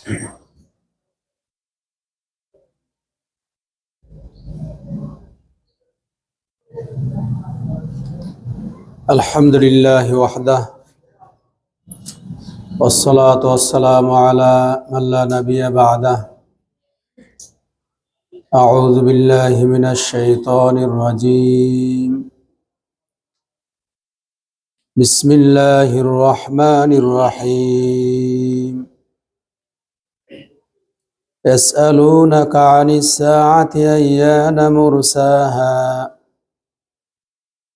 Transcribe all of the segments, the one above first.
الحمد لله وحده والصلاة والسلام على من لا نبي بعده أعوذ بالله من الشيطان الرجيم بسم الله الرحمن الرحيم يسألونك عن الساعة أيان مرساها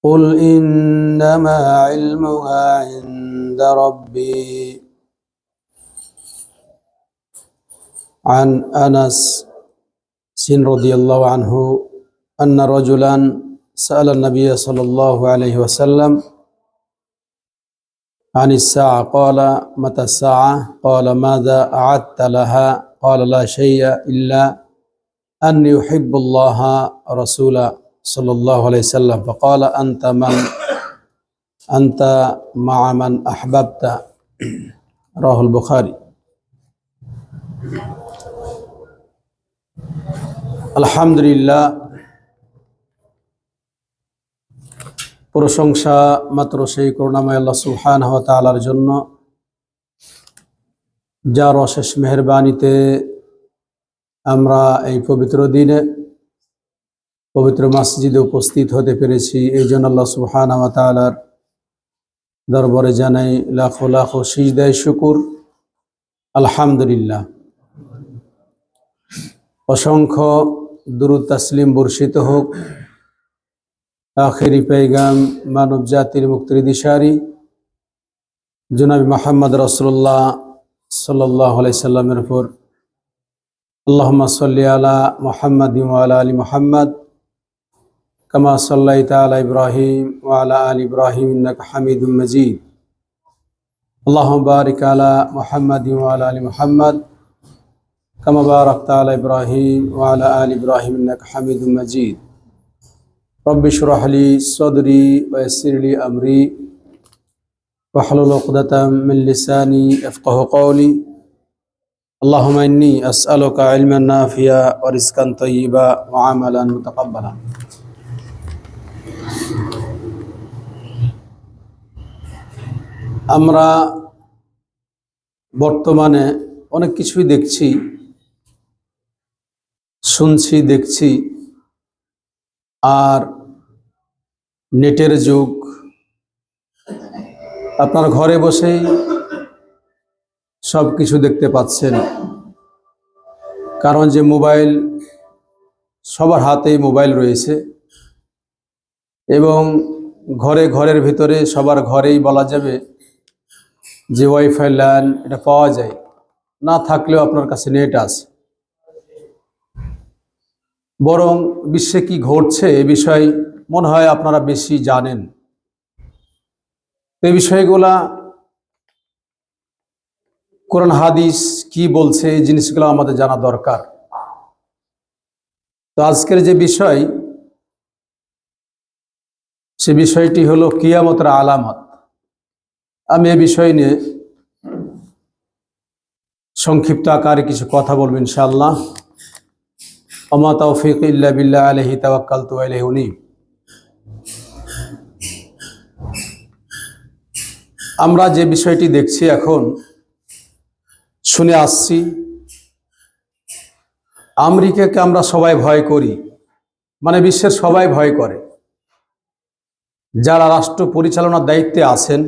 قل إنما علمها عند ربي عن أنس رضي الله عنه أن رجلا سأل النبي صلى الله عليه وسلم عن الساعة قال متى الساعة قال ماذا أعدت لها قال لا شيء إلا أن يحب الله رسوله صلى الله عليه وسلم فقال أنت مع من أحببت رواه البخاري আলহামদুলিল্লাহ, প্রশংসা মাত্র সেই করুণাময় আল্লাহ সুবহানাহু ওয়া তাআলার জন্য, যার অশেষ মেহেরবানিতে আমরা এই পবিত্র দিনে পবিত্র মসজিদে উপস্থিত হতে পেরেছি। এই জন্য আল্লাহ সুবহানাহু ওয়া তাআলার দরবারে জানাই লাখো লাখো সিজদায়ে শুকর। আলহামদুলিল্লাহ, অসংখ্য দুরূদ তাসলিম বর্ষিত হোক আখিরি পেগাম মানব জাতির মুক্তির দিশারি জনাবি মুহাম্মদ রাসূলুল্লাহ সাল্লাল্লাহু আলাইহি সাল্লামের উপর। আল্লাহুম্মা সাল্লি আলা মুহাম্মাদিন ওয়া আলা আলি মুহাম্মাদ কামা সাল্লাইতা আলা ইব্রাহিম ওয়া আলা আলি ইব্রাহিম ইন্নাকা হামিদুম মাজিদ। আল্লাহুম্মা বারিক আলা মুহাম্মাদিন ওয়া আলা আলি মুহাম্মাদ কামা বারাকতা আলা ইব্রাহিম ওয়া আলা আলি ইব্রাহিম ইন্নাকা হামিদুম মাজিদ। রব্বি ইশরাহ লি সাদরি ওয়া ইয়াসসির লি আমরি ওয়াহলুল উকদাতাম মিন লিসানি ইয়াফকাহু কওলি। আল্লাহুম্মা ইন্নী আসআলুকা ইলমান নাফিয়া ওয়া রিজকান তাইয়্যিবা ওয়া আমালান মুতাকাব্বালা। আমরা বর্তমানে অনেক কিছুই দেখছি, শুনছি, দেখছি। আর নেটের যুগ, আপনার ঘরে বসেই সব কিছু দেখতে পাচ্ছেন। কারণ যে মোবাইল, সবার হাতেই মোবাইল রয়েছে এবং ঘরের ভিতরে সবার ঘরেই বলা যাবে যে ওয়াইফাই লাইন এটা পাওয়া যায়, না থাকলেও আপনার কাছে নেট আছে। বরং বিশ্বে কি ঘটছে এ বিষয়ে মনে হয় আপনারা বেশি জানেন। এই বিষয়গুলা কোরআন হাদিস কি বলছে, এই জিনিসগুলো আমাদের জানা দরকার। তো আজকের যে বিষয়, সে বিষয়টি হলো কিয়ামতের আলামত। আমি এই বিষয় নিয়ে সংক্ষিপ্ত আকারে কিছু কথা বলবো ইনশাআল্লাহ। ওমা তাওফীক ইল্লা বিল্লাহ আলাইহি তাওয়াক্কালতু ওয়া ইলাইহি উনীব। আমরা যে বিষয়টি দেখছি, এখন শুনে আসছি, আমেরিকাকে আমরা সবাই ভয় করি, মানে বিশ্বের সবাই ভয় করে। যারা রাষ্ট্র পরিচালনার দায়িত্বে আছেন,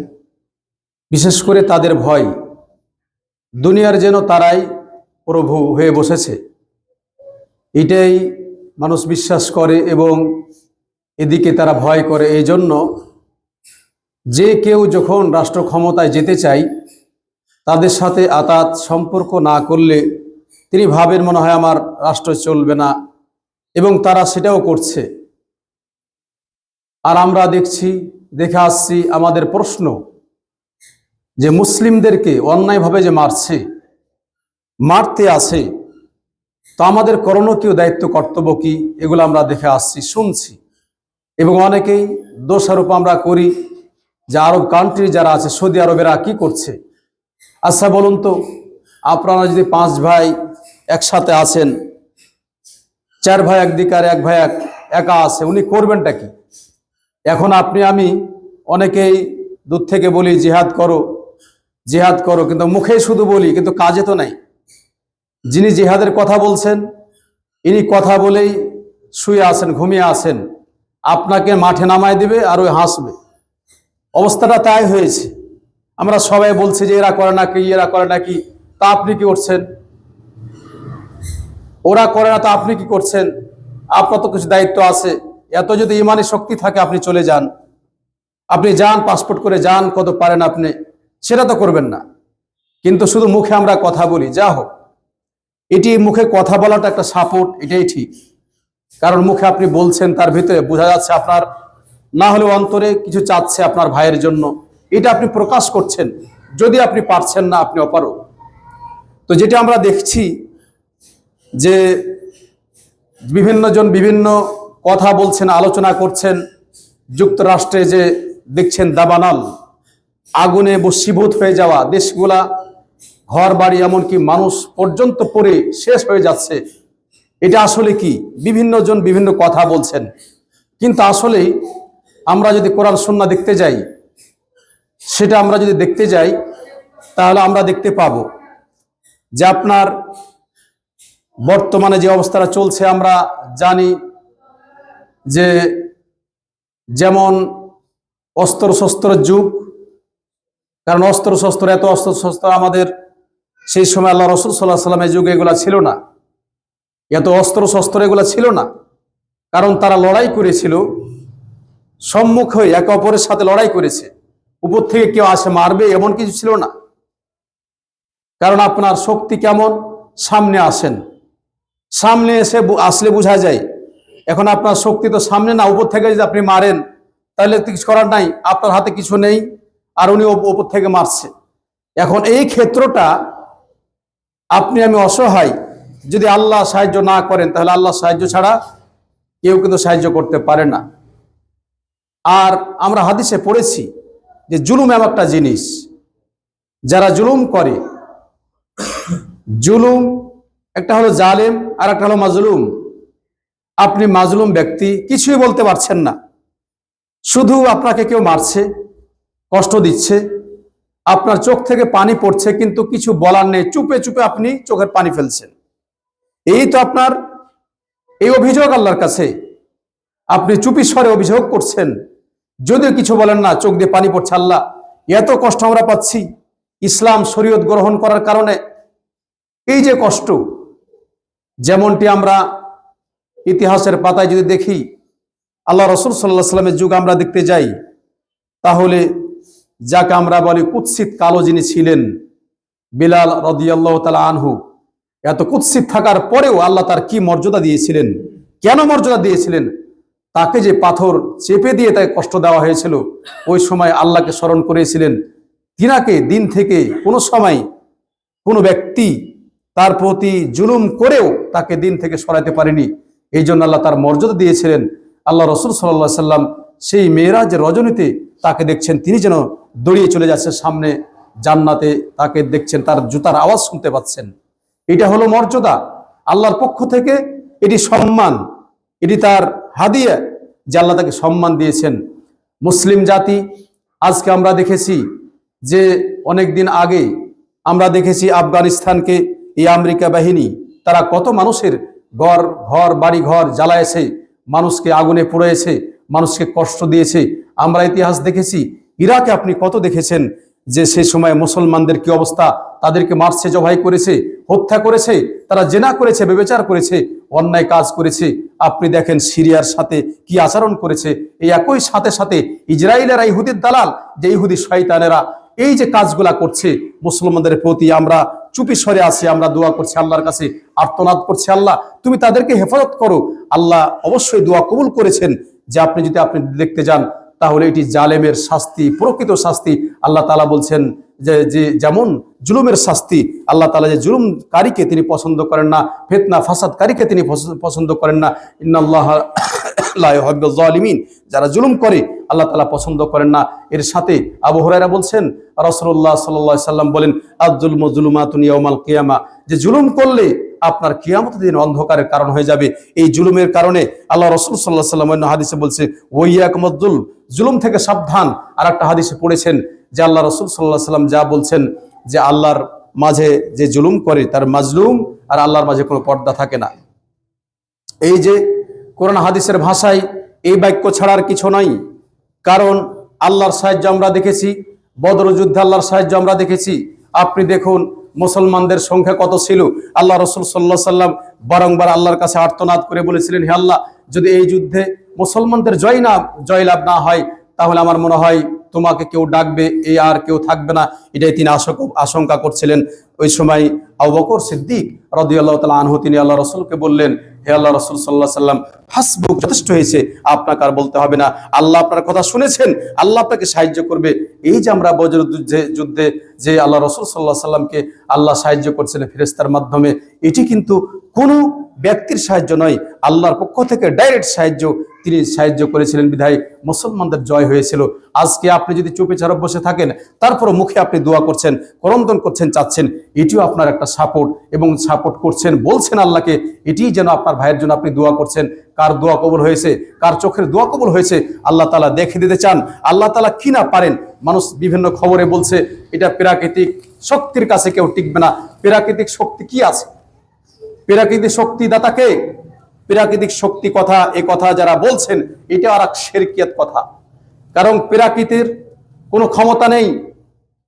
বিশেষ করে তাদের ভয়। দুনিয়ার যেন তারাই প্রভু হয়ে বসেছে, এটাই মানুষ বিশ্বাস করে এবং এদিকে তারা ভয় করে। এই জন্য যে কেউ যখন রাষ্ট্র ক্ষমতায় যেতে চায়, তাদের সাথে আতাত সম্পর্ক না করলে তিনি ভাবেন মনে হয় আমার রাষ্ট্র চলবে না, এবং তারা সেটাও করছে। আর আমরা দেখে আসছি। আমাদের প্রশ্ন যে মুসলিমদেরকে অন্যায়ভাবে যে মারতে আছে, তো আমাদের করণীয় কি, দায়িত্ব কর্তব্য কি, এগুলো আমরা দেখে আসছি, শুনছি। এবং অনেকেই দোষারোপ আমরা করি যে আরব কান্ট্রি যারা আছে, সৌদি আরবেরা কি করছে। আচ্ছা বলুন তো, আপনারা যদি 5 ভাই একসাথে আছেন, 4 ভাই একদিকে আর 1 ভাই একা আছে, উনি করবেনটা কি? এখন আপনি আমি অনেকেই দূর থেকে বলি জিহাদ করো জিহাদ করো, কিন্তু মুখে শুধু বলি, কিন্তু কাজে তো নাই। যিনি জিহাদের কথা বলছেন ইনি কথা বলেই শুয়ে আছেন, ঘুমিয়ে আছেন, আপনাকে মাঠে নামায় দিবে আর ওই হাসবে। অবস্থাটা তাই হয়েছে। আমরা সবাই বলছি যে এরা করে নাকি, এরা করে নাকি, তা আপনি কি করছেন? ওরা করে না, তা আপনি কি করছেন? আপনার তো কিছু দায়িত্ব আছে। এত যদি ইমানি শক্তি থাকে আপনি চলে যান, আপনি যান, পাসপোর্ট করে যান, কত পারেন আপনি, সেটা তো করবেন না। কিন্তু শুধু মুখে আমরা কথা বলি, যা হোক, এটি মুখে কথা বলাটা একটা সাপোর্ট, এটাই ঠিক। কারণ মুখে আপনি বলছেন, তার ভিতরে বোঝা যাচ্ছে আপনার না হলেও অন্তরে কিছু চাচ্ছে আপনার ভাইয়ের জন্য, এটা আপনি প্রকাশ করছেন। যদি আপনি পারছেন না, আপনি অপারগ। তো যেটা আমরা দেখছি যে বিভিন্ন জন বিভিন্ন কথা বলছেন, আলোচনা করছেন। যুক্তরাষ্ট্রে যে দেখছেন দাবানল, আগুনে বশীভূত হয়ে যাওয়া দেশগুলা, ঘর বাড়ি এমনকি মানুষ পর্যন্ত পড়ে শেষ হয়ে যাচ্ছে। এটা আসলে কি? বিভিন্ন জন বিভিন্ন কথা বলছেন, কিন্তু আসলেই আমরা যদি কোরআন সুন্নাহ দেখতে যাই, সেটা আমরা যদি দেখতে যাই, তাহলে আমরা দেখতে পাবো যে আপনার বর্তমানে যে অবস্থাটা চলছে, আমরা জানি যে যেমন অস্ত্র শস্ত্রের যুগ, কারণ অস্ত্র শস্ত্র, এত অস্ত্র শস্ত্র আমাদের সেই সময় আল্লাহ রসুল সাল্লাল্লাহু আলাইহি ওয়াসাল্লামের যুগে এগুলা ছিল না, এত অস্ত্র শস্ত্র এগুলা ছিল না। কারণ তারা লড়াই করেছিল, সম্মুখ হয়ে একে অপরের সাথে লড়াই করেছে। উপর থেকে কেউ আসে মারবে এমন কিছু ছিল না। কারণ আপনার শক্তি কেমন, সামনে আসেন, সামনে এসে আসলে বোঝা যায়। এখন আপনার শক্তি তো সামনে না, উপর থেকে যদি আপনি মারেন তাহলে কিছু করার নাই, আপনার হাতে কিছু নেই, আর উনি উপর থেকে মারছে। এখন এই ক্ষেত্রটা আপনি আমি অসহায়, যদি আল্লাহ সাহায্য না করেন, তাহলে আল্লাহ সাহায্য ছাড়া কেউ কিন্তু সাহায্য করতে পারে না। আর আমরা হাদিসে পড়েছি যে জুলুম এমন একটা জিনিস, যারা জুলুম করে, জুলুম একটা হলো জালেম আর একটা হলো মাজলুম। আপনি মাজলুম ব্যক্তি, কিছুই বলতে পারছেন না, শুধু আপনাকে কেউ মারছে, কষ্ট দিচ্ছে, আপনার চোখ থেকে পানি পড়ছে, কিন্তু কিছু বলার নেই, চুপে চুপে আপনি চোখের পানি ফেলছেন। এই তো আপনার এই অভিযোগ আল্লাহর কাছে, আপনি চুপি স্বরে অভিযোগ করছেন, যদিও কিছু বলেন না, চোখ দিয়ে পানি পড়ছে। আল্লাহ, এত কষ্ট আমরা পাচ্ছি ইসলাম শরীয়ত গ্রহণ করার কারণে। এই যে কষ্ট, যেমনটি আমরা ইতিহাসের পাতায় যদি দেখি, আল্লাহ রসুল সাল্লাল্লাহু আলাইহি ওয়াসাল্লামের যুগ আমরা দেখতে যাই, তাহলে যাকে আমরা বলি কুৎসিত কালো যিনি ছিলেন, বিলাল রাদিয়াল্লাহু তাআলা আনহু, এত কুৎসিত থাকার পরেও আল্লাহ তার কি মর্যাদা দিয়েছিলেন, কেন মর্যাদা দিয়েছিলেন? তাকে যে পাথর চেপে দিয়ে তাকে কষ্ট দেওয়া হয়েছিল, ওই সময় আল্লাহকে স্মরণ করেছিলেন। তিনাকে দিন থেকে কোনো সময় কোনো ব্যক্তি তার প্রতি জুলুম করেও তাকে দিন থেকে সরাতে পারেনি। এই জন্য আল্লাহ তার মর্যাদা দিয়েছিলেন। আল্লাহ রসুল সাল্লাল্লাহু আলাইহি ওয়াসাল্লাম সেই মেরাজের রজনীতে তাকে দেখছেন, তিনি যেন দৌড়িয়ে চলে যাচ্ছে সামনে জান্নাতে, তাকে দেখছেন, তার জুতার আওয়াজ শুনতে পাচ্ছেন। এটা হলো মর্যাদা আল্লাহর পক্ষ থেকে, এটি সম্মান, এটি তার হাদিয়া যে আল্লাহ তাকে সম্মান দিয়েছেন। মুসলিম জাতি, আজকে আমরা দেখেছি যে অনেক দিন আগে আমরা দেখেছি আফগানিস্তানকে এই আমেরিকা বাহিনী তারা কত মানুষের ঘর বাড়ি ঘর জ্বালায়েছে, মানুষকে আগুনে পুড়িয়েছে, মানুষকে কষ্ট দিয়েছে। আমরা ইতিহাস দেখেছি, ইরাকে আপনি কত দেখেছেন যে সেই সময় মুসলমানদের কি অবস্থা, তাদেরকে মারছে, জবাই করেছে, হত্যা করেছে, তারা জেনা করেছে, ব্যভিচার করেছে, অন্যায় কাজ করেছে। আপনি দেখেন সিরিয়ার সাথে কি আচরণ করেছে। এই একই সাথে সাথে ইসরায়েলেরা, ইহুদির দালাল যে ইহুদি শয়তানেরা এই যে কাজগুলা করছে মুসলমানদের প্রতি, আমরা চুপি সরে আছি, আমরা দোয়া করছি আল্লাহর কাছে, আর্তনাদ করছি, আল্লাহ তুমি তাদেরকে হেফাজত করো। আল্লাহ অবশ্যই দোয়া কবুল করেছেন যে আপনি যদি দেখতে যান, তাহলে এটি জালেমের শাস্তি, প্রকৃত শাস্তি। আল্লাহ তাআলা বলছেন যে যেমন জুলুমের শাস্তি, আল্লাহ তাআলা যে জুলুমকারীকে তিনি পছন্দ করেন না, ফিতনা ফাসাদকারীকে তিনি পছন্দ করেন না। ইন্নাল্লাহা লা ইউহিব্বুয যালিমিন, যারা জুলুম করে আল্লাহ তাআলা পছন্দ করেন না। এর সাথে আবু হুরায়রা বলছেন, রাসূলুল্লাহ সাল্লাল্লাহু আলাইহি সাল্লাম বলেন, আয-যুলমু যুলুমাতুন ইয়াউমাল কিয়ামা, যে জুলুম করলে আপনার কিয়ামতের দিন অন্ধকারের কারণ হয়ে যাবে। এই জুলুমের কারণে আল্লাহ রাসূল সাল্লাল্লাহু আলাইহি ওয়াসাল্লাম অন্য হাদিসে বলছে, ওয়াইয়াকুমুয যুলম, জুলুম থেকে সাবধান। আর একটা হাদিসে পড়েছেন যে আল্লাহ রাসূল সাল্লাল্লাহু আলাইহি ওয়াসাল্লাম যা বলছেন যে আল্লাহর মাঝে যে জুলুম করে তার মাজলুম আর আল্লাহর মাঝে কোনো পর্দা থাকে না। এই যে কোরআন হাদিসের ভাষায় এই বাক্য ছাড়ার কিছু নাই। কারণ আল্লাহর সাহায্য আমরা দেখেছি, বদর যুদ্ধে আল্লাহর সাহায্য আমরা দেখেছি। আপনি দেখুন মুসলমানদের সংখ্যা কত ছিল। আল্লাহ রাসূল সাল্লাল্লাহু আলাইহি ওয়াসাল্লাম বারংবার আল্লাহর কাছে আর্তনাদ করে বলেছিলেন, হে আল্লাহ, যদি এই যুদ্ধে মুসলমানদের জয়লাভ না হয়, তাহলে আমার মনে হয় তোমাকে কেউ ডাকবে, এই আর কেউ থাকবে না। এটাই তিনি আশঙ্কা করছিলেন। ওই সময় আবু বকর সিদ্দিক রাদিয়াল্লাহু তাআলা আনহু তিনি আল্লাহ রাসূলকে বললেন, হে আল্লাহ রাসূল সাল্লাল্লাহু আলাইহি ওয়াসাল্লাম, হাসবুক, যথেষ্ট হয়েছে, আপনাকে আর বলতে হবে না, আল্লাহ আপনার কথা শুনেছেন, আল্লাহ আপনাকে সাহায্য করবে। এই যে আমরা বদর যুদ্ধে যে আল্লাহ রাসূল সাল্লাল্লাহু আলাইহি ওয়াসাল্লামকে আল্লাহ সাহায্য করছিলেন ফেরেশতার মাধ্যমে, এটি কিন্তু কোনো ব্যক্তির সাহায্য নয়, আল্লাহর পক্ষ থেকে ডাইরেক্ট সাহায্য। তিনি সাহায্য করেছিলেন বিধায় মুসলমানদের জয় হয়েছিল। আজকে আপনি যদি চুপে চারপ বসে থাকেন, তারপর মুখে আপনি দোয়া করছেন, করন্দন করছেন, চাচ্ছেন, এটিও আপনার একটা সাপোর্ট, এবং সাপোর্ট করছেন, বলছেন আল্লাহকে, এটি যেন আপনার ভাইয়ের জন্য আপনি দোয়া করছেন। কার দোয়া কবুল হয়েছে, কার চোখের দোয়া কবুল হয়েছে, আল্লাহ তাআলা দেখে দিতে চান। আল্লাহ তাআলা কি না পারেন। মানুষ বিভিন্ন খবরে বলছে এটা প্রাকৃতিক শক্তির কাছে কেউ টিকবে না। প্রাকৃতিক শক্তি কি আছে? প্রাকৃতিক শক্তি দাতাকে, প্রাকৃতিক শক্তি কথা, এ কথা যারা বলছেন, এটা আর এক শিরকিয়াত কথা। কারণ প্রাকৃতির কোনো ক্ষমতা নেই,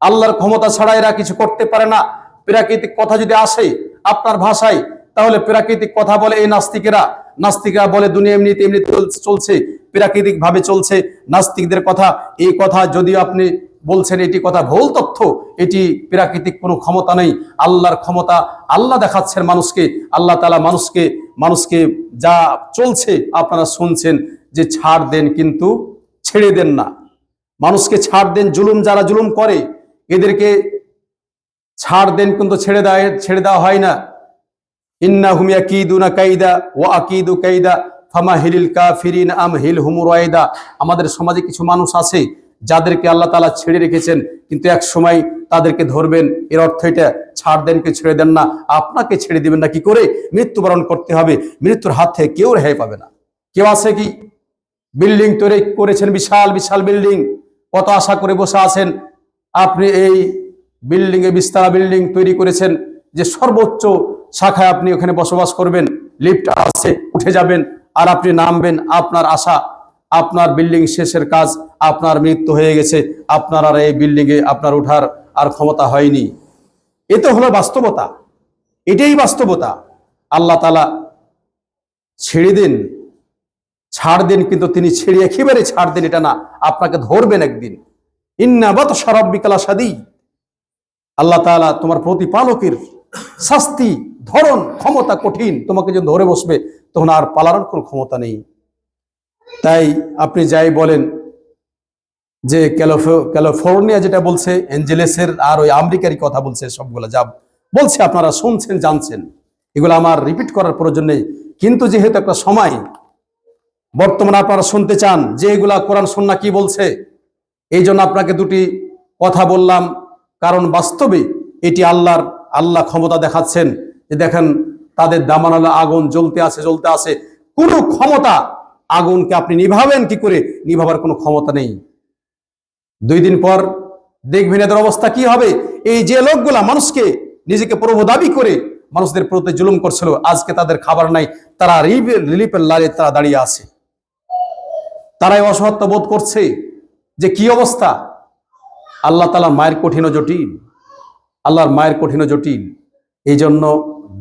আল্লাহর ক্ষমতা ছাড়া এরা কিছু করতে পারে না। প্রাকৃতিক কথা যদি আসে আপনার ভাষায়, তাহলে প্রাকৃতিক কথা বলে এই নাস্তিকরা বলে দুনিয়া এমনিতে চলছে, প্রাকৃতিক ভাবে চলছে। নাস্তিকদের কথা, এই কথা যদিও আপনি বলছেন এটি কথা ভুল তথ্য, এটি প্রাকৃতিক কোনো ক্ষমতা নেই, আল্লাহর ক্ষমতা। আল্লাহ দেখাচ্ছেন মানুষকে, আল্লাহ তাআলা মানুষকে যা চলছে আপনারা শুনছেন, যে ছাড় দেন কিন্তু ছেড়ে দেন না। মানুষকে ছাড় দেন, যারা জুলুম করে এদেরকে ছাড় দেন কিন্তু ছেড়ে দেওয়া হয় না। ইন্নাহুম ইয়াকিদুনা কাইদা ওয়া আকিদু কাইদা ফামাহিলিল কাফিরিন আমহিলহুম রুয়াইদা। আমাদের সমাজে কিছু মানুষ আছে যাদেরকে আল্লাহ তাআলা ছেড়ে রেখেছেন, কিন্তু এক সময় তাদেরকে ধরবেন। এর অর্থ এটা, ছাড় দেন কে ছেড়ে দেন না। আপনাকে ছেড়ে দিবেন না কি করে? মৃত্যুবরণ করতে হবে, মৃত্যুর হাত থেকে কেউ রেহাই পাবে না। কেউ আছে কি? বিল্ডিং তৈরি করেছেন, বিশাল বিশাল বিল্ডিং, কত আশা করে বসে আছেন আপনি। এই বিস্তারা বিল্ডিং তৈরি করেছেন যে সর্বোচ্চ শাখায় আপনি ওখানে বসবাস করবেন, লিফট আছে, উঠে যাবেন আর আপনি নামবেন। আপনার আশা, আপনার বিল্ডিং শেষের কাজ, আপনার মৃত্যু হয়ে গেছে, আপনার আর এই বিল্ডিং এ আপনার ওঠার আর ক্ষমতা হয়নি। এ তো হলো বাস্তবতা, এটাই বাস্তবতা। আল্লাহ তাআলা ছেড়ে দিন, ছাড় দেন, কিন্তু তিনি ছেড়ে একেবারে ছাড় দেন এটা না, আপনাকে ধরবেন একদিন। ইন্না বাতশা রাব্বিকা লাশাদীদ। আল্লাহ তাআলা তোমার প্রতিপালকের শাস্তি, ধরন, ক্ষমতা কঠিন। তোমাকে যখন ধরে বসবে তখন আর পালানোর কোনো ক্ষমতা নেই। তাই আপনি যাই বলেন যে ক্যালিফোর্নিয়া যেটা বলছে অ্যাঞ্জেলেসের, আর ওই আমেরিকারই কথা বলছে, সবগুলো যা বলছে আপনারা শুনছেন, জানছেন, এগুলো আমার রিপিট করার প্রয়োজন নেই। কিন্তু যেহেতু একটা সময় বর্তমানে আপনারা শুনতে চান যে এগুলা কোরআন সুন্নাহ কি বলছে, এই জন্য আপনাকে দুটি কথা বললাম। কারণ বাস্তবে এটি আল্লাহ ক্ষমতা দেখাচ্ছেন, যে দেখেন তাদের দামানলা আগুন জ্বলতে আছে। কোনো ক্ষমতা, আগুনকে আপনি নিভাবেন কি করে? নিভাবার কোনো ক্ষমতা নেই। 2 দিন পর দেখবেন এদের অবস্থা কি হবে। এই যে লোকগুলা মানুষকে নিজেকে প্রভু দাবি করে মানুষদের প্রতি জুলুম করছিল, আজকে তাদের খাবার নাই, তারা রিলিফের লাইনে তারা দাঁড়িয়ে আছে, তারাই অসহায়ত্ব বোধ করছে যে কি অবস্থা। আল্লাহ তাআলার মায়ের কঠিন ও জটিল, আল্লাহর মায়ের কঠিন ও জটিল। এই জন্য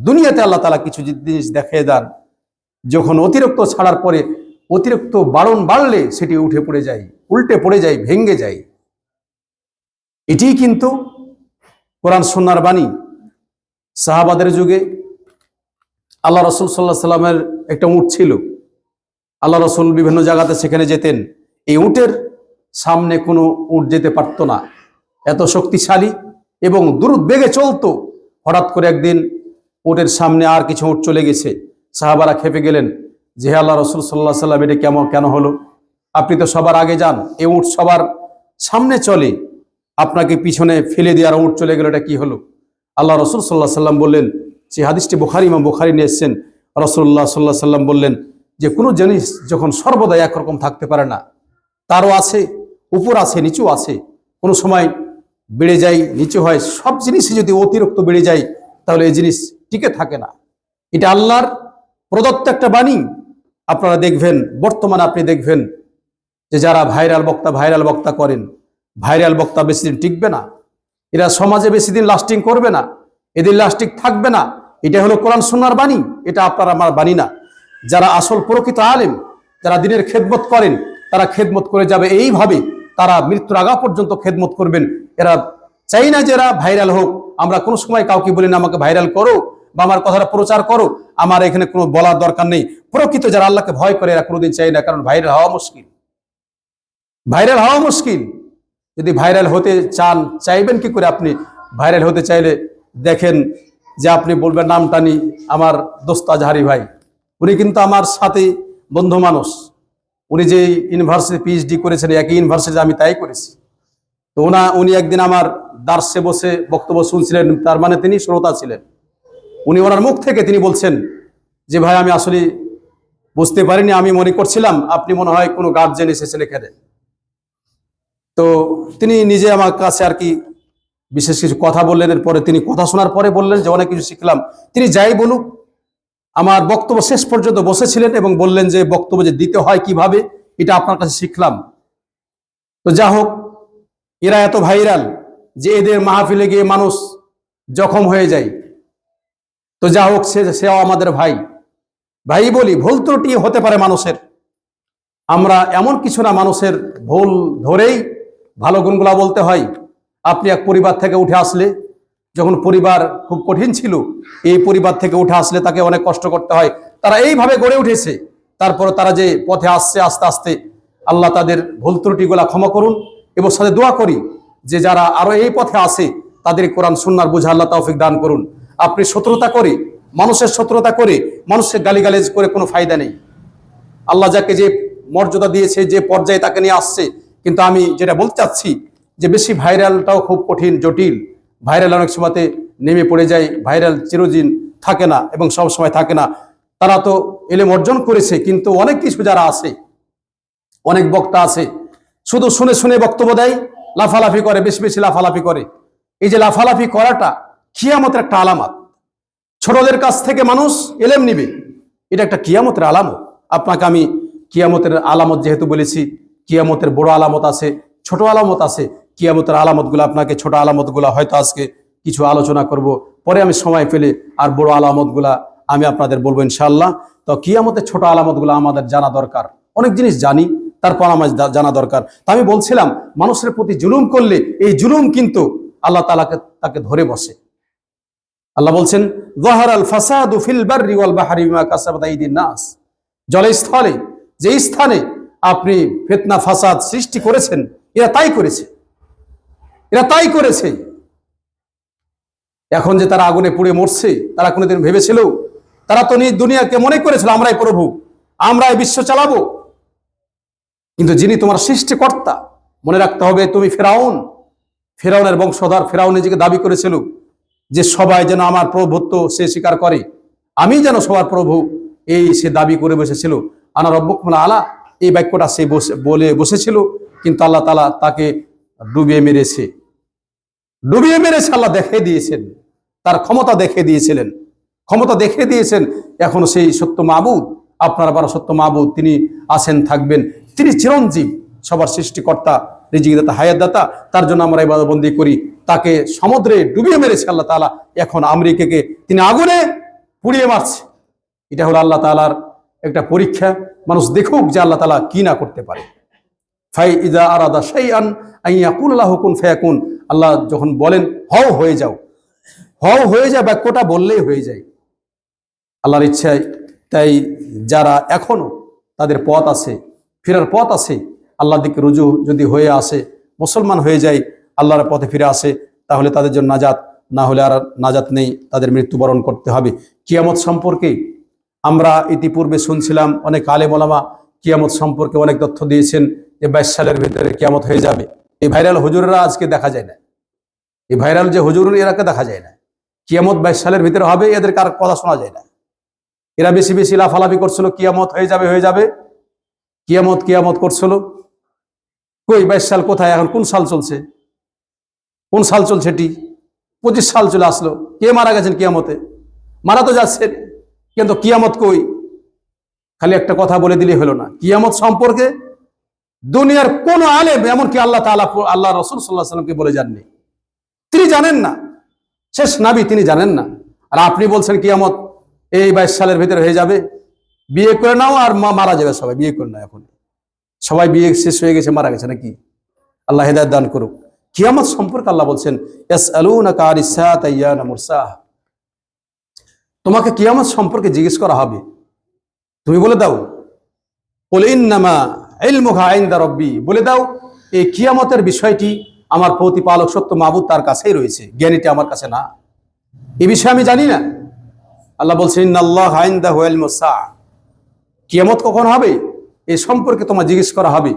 দুনিয়াতে আল্লাহ তাআলা কিছু জিনিস দেখিয়ে দেন, যখন অতিরিক্ত ছাড়ার পরে অতিরিক্ত বাড়ন বাড়লে সেটি উঠে পড়ে যায়, উল্টে পড়ে যায়, ভেঙ্গে যায়। এটি কিন্তু কোরআন সুন্নাহর বাণী। সাহাবাদের যুগে আল্লাহ রাসূল সাল্লাল্লাহু আলাইহি সাল্লামের একটা উট ছিল। আল্লাহ রাসূল বিভিন্ন জায়গাতে সেখানে যেতেন, এই উটের সামনে কোনো উট যেতে পারতো না, এত শক্তিশালী এবং দ্রুত বেগে চলতো। হঠাৎ করে একদিন উটের সামনে আর কিছু উট চলে গেছে। সাহাবারা খেপে গেলেন যে হে আল্লাহ রাসূল সাল্লাল্লাহু আলাইহি সাল্লাম, এটা কেন হলো? আপনি তো সবার আগে যান, এ উট সবার সামনে চলে, আপনাকে পিছনে ফেলে দিয়ে আর উট চলে গেল, এটা কি হলো? আল্লাহ রসুল সাল্লাহ সাল্লাম বললেন, যে হাদিসটি ইমাম বুখারী নিয়ে এসেছেন, রাসূলুল্লাহ সাল্লাল্লাহু আলাইহি সাল্লাম বললেন যে কোনো জিনিস যখন সর্বদা একরকম থাকতে পারে না, তারও আছে, উপর আছে, নিচু আছে, কোনো সময় বেড়ে যায়, নিচু হয়, সব জিনিসই যদি অতিরিক্ত বেড়ে যায় তাহলে এই জিনিস টিকে থাকে না। এটা আল্লাহর প্রদত্ত একটা বাণী। আপনারা দেখবেন, বর্তমানে আপনি দেখবেন যে যারা ভাইরাল বক্তা করেন, ভাইরাল বক্তা বেশি দিন টিকবে না, এরা সমাজে বেশি দিন লাস্টিং করবে না, এদের লাস্টিং থাকবে না। এটা হলো কোরআন সুন্নাহর বাণী, এটা আপনার আমার বাণী না। যারা আসল প্রকৃত আলেম, যারা দিনের খেদমত করেন, তারা খেদমত করে যাবে এইভাবে, তারা মৃত্যুর আগা পর্যন্ত খেদমত করবেন। এরা চাই না যে এরা ভাইরাল হোক। আমরা কোনো সময় কাউকে বলি না আমাকে ভাইরাল করো বা আমার কথাটা প্রচার করো, আমার এখানে কোনো বলার দরকার নেই। প্রকৃত যারা আল্লাহকে ভয় করে এরা কোনোদিন চাই না, কারণ ভাইরাল হওয়া মুশকিল, ভাইরাল হওয়া মুশকিল। যদি ভাইরাল হতে চান, চাইবেন কি করে? আপনি ভাইরাল হতে চাইলে দেখেন যে আপনি বলবেন নাম টানি, আমার দোস্ত আজহারি ভাই, উনি কিন্তু আমার সাথে বন্ধু মানুষ, উনি যে ইউনিভার্সিটি পিএইচডি করেছেন, একই ইউনিভার্সিটি আমি তাই করেছি। তো উনি একদিন আমার দার্সে বসে বক্তব্য শুনছিলেন, তার মানে তিনি শ্রোতা ছিলেন। উনি ওনার মুখ থেকে তিনি বলছেন যে ভাই আমি আসলে বুঝতে পারিনি, আমি মনে করছিলাম আপনি মনে হয় কোনো গার্জেন এসেছেন এখানে। তো তিনি নিজে আমার কাছে আর কি বিশেষ কিছু কথা বললেন। এরপরে তিনি কথা শোনার পরে বললেন যে অনেক কিছু শিখলাম। তিনি যাই বলুক, আমার বক্তব্য শেষ পর্যন্ত বসেছিলেন এবং বললেন যে বক্তব্য যে দিতে হয় কিভাবে, এটা আপনার কাছে শিখলাম। তো যা হোক, এরা এত ভাইরাল যে এদের মাহফিলে গিয়ে মানুষ জখম হয়ে যায়। তো যা হোক, সেও আমাদের ভাই বলি, ভুল ত্রুটি হতে পারে মানুষের, আমরা এমন কিছু না, মানুষের ভুল ধরেই ভালো গুণগুলা বলতে হয়। আপনি এক পরিবার থেকে উঠে আসলে, যখন পরিবার খুব কঠিন ছিল, এই পরিবার থেকে উঠে আসলে তাকে অনেক কষ্ট করতে হয়। তারা এইভাবে গড়ে উঠেছে, তারপরে তারা যে পথে আসছে, আস্তে আস্তে আল্লাহ তাদের ভুল ত্রুটিগুলা ক্ষমা করুন। এবং সাথে দোয়া করি যে যারা আরো এই পথে আসে তাদের কোরআন সুন্নাহর বুঝা আল্লাহ তৌফিক দান করুন। আপনি শত্রুতা করে, মানুষের শত্রুতা করে, মানুষের গালিগালাজ করে কোনো ফায়দা নেই। আল্লাহ যাকে যে মর্যাদা দিয়েছে, যে পর্যায়ে তাকে নিয়ে আসছে। কিন্তু আমি যেটা বলতে চাচ্ছি যে বেশি ভাইরালটাও খুব কঠিন, জটিল। ভাইরাল অনেক সময়তে নেমে পড়ে যায়, ভাইরাল চিরদিন থাকে না এবং সব সময় থাকে না। তারা তো ইলম অর্জন করেছে, কিন্তু অনেক কিছু যারা আছে, অনেক বক্তা আছে, শুধু শুনে শুনে বক্তব্য দেয়, লাফালাফি করে, বেশি বেশি লাফালাফি করে। এই যে লাফালাফি করাটা কিয়ামতের একটা আলামত। ছোটদের কাছ থেকে মানুষ ইলম নিবে, এটা একটা কিয়ামতের আলামত। আপনাকে আমি কিয়ামতের আলামত যেহেতু বলেছি, কিয়ামতের বড় আলামত আছে, ছোট আলামত আছে। কিয়ামতের আলামতগুলো, আপনাকে ছোট আলামতগুলো হয়তো আজকে কিছু আলোচনা করব, পরে আমি সময় পেলে আর বড় আলামতগুলা আমি আপনাদের বলবো ইনশাআল্লাহ। তো কিয়ামতের ছোট আলামতগুলো আমাদের জানা দরকার। অনেক জিনিস জানি, তারপর আমার জানা দরকার। তা আমি বলছিলাম, মানুষের প্রতি জুলুম করলে এই জুলুম কিন্তু আল্লাহ তাকে ধরে বসে। আল্লাহ বলছেন, যাহারাল ফাসাদু ফিল বাররি ওয়াল বাহরি বিমা কাসাবাত আইদিন নাস। জলে স্থলে যে স্থানে আপনি ফিতনা ফাসাদ সৃষ্টি করেছেন, এরা তাই করেছে, এরা তাই করেছে। এখন যে তারা আগুনে পুড়ে মরছে, তারা কোনোদিন ভেবেছিল? তারা তো দুনিয়াকে মনে করেছিল আমরাই প্রভু, আমরাই বিশ্ব চালাবো। কিন্তু যিনি তোমার সৃষ্টিকর্তা, মনে রাখতে হবে, তুমি ফেরাউনের বংশধর। ফেরাউন নিজেকে দাবি করেছিল যে সবাই যেন আমার প্রভুত্ব সে স্বীকার করে, আমি যেন সবার প্রভু, এই সে দাবি করে বসেছিল। আনা রব্বুকুম আলা, এই বাক্যটা সে বলে বসেছিল। কিন্তু আল্লাহ তাআলা তাকে ডুবিয়ে মেরেছে, আল্লাহ দেখে দিয়েছেন, তার ক্ষমতা দেখে দিয়েছেন। এখনো সেই সত্য মাবুদ, আপনার বড় সত্য মাবুদ, তিনি আছেন, থাকবেন, তিনি চিরঞ্জীব, সবার সৃষ্টিকর্তা, রিজিকদাতা, হায়াতদাতা। তার জন্য আমরা ইবাদতবন্দি করি। তাকে সমুদ্রে ডুবিয়ে মেরেছে আল্লাহ তাআলা, এখন আমেরিকাকে তিনি আগুনে পুড়িয়ে মারছে। এটা হলো আল্লাহ তাআলার একটা পরীক্ষা। মানুষ দেখুক যে আল্লাহ তাআলা কি না করতে পারে। ফাই ইযা আরাদা শাইআন আন ইয়াকুল লাহু কুন ফায়াকুন। আল্লাহ যখন বলেন হও হয়ে যাও, বাক্যটা বললেই হয়ে যায় আল্লাহর ইচ্ছায়। তাই যারা এখনো তাদের পথ আছে, ফেরার পথ আছে, আল্লাহর দিকে রুজু যদি হয়ে আসে, মুসলমান হয়ে যায়, আল্লাহর পথে ফিরে আসে, তাহলে তাদের জন্য নাজাত, না হলে আর নাজাত নেই, তাদের মৃত্যুবরণ করতে হবে। কিয়ামত সম্পর্কে আমরা ইতিপূর্বে শুনছিলাম, অনেক আলেম ওলামা কিয়ামত সম্পর্কে অনেক তথ্য দিয়েছেন যে 22 সালের ভিতরে কিয়ামত হয়ে যাবে। এই ভাইরাল হুজুরেরা আজকে দেখা যায় না, এই ভাইরাল যে হুজুর এরাকে দেখা যায় না। কিয়ামত 22 সালের ভিতরে হবে, এদের কার কথা শোনা যায় না। এরা বেশি বেশি লাফালাফি করছিল কিয়ামত হয়ে যাবে হয়ে যাবে, কিয়ামত কিয়ামত করছিল। কই 22 সাল কোথায়? এখন কোন সাল চলছে? কোন সাল চলছে? 25 সাল চলে আসলো। কে মারা গেছেন কিয়ামতে? মারা তো যাচ্ছে, কিন্তু কিয়ামত কই? খালি একটা কথা বলে দিলে হলো না। কিয়ামত সম্পর্কে দুনিয়ার কোন আলেম, এমনকি আল্লাহ তাআলা আল্লাহ রাসূল সাল্লাল্লাহু আলাইহি ওয়াসাল্লামকে বলে যাননি, তিনি জানেন না। শেষ নবী, তিনি জানেন না। আর আপনি বলছেন কিয়ামত এই 22 সালের ভিতরে হয়ে যাবে। বিয়ে করে নাও আর মারা যাবে সবাই। বিয়ে করে নাও, এখন সবাই বিয়ে শেষ হয়ে গেছে, মারা গেছে নাকি? আল্লাহ হেদায়েত দান করুক। কিয়ামত সম্পর্কে আল্লাহ বলছেন ইয়াসআলুনাকা আনিস সাআতি আইয়ানা মুরসাহা, তোমাকে কিয়ামত সম্পর্কে জিজ্ঞেস করা হবে, তুমি বলে দাও কুল ইন্নামা ইলমুহা ইনদা রাব্বি, বলে দাও এই কিয়ামতের বিষয়টি আমার প্রতিপালক সত্য মাবুদ তার কাছেই রয়েছে, জ্ঞানীটি আমার কাছে না, এই বিষয়ে আমি জানি না। আল্লাহ বলছেন ইন্নাল্লাহা ইনদাহু ইলমুস সাআ, কিয়ামত কখন হবে এই সম্পর্কে তোমার জিজ্ঞেস করা হবে।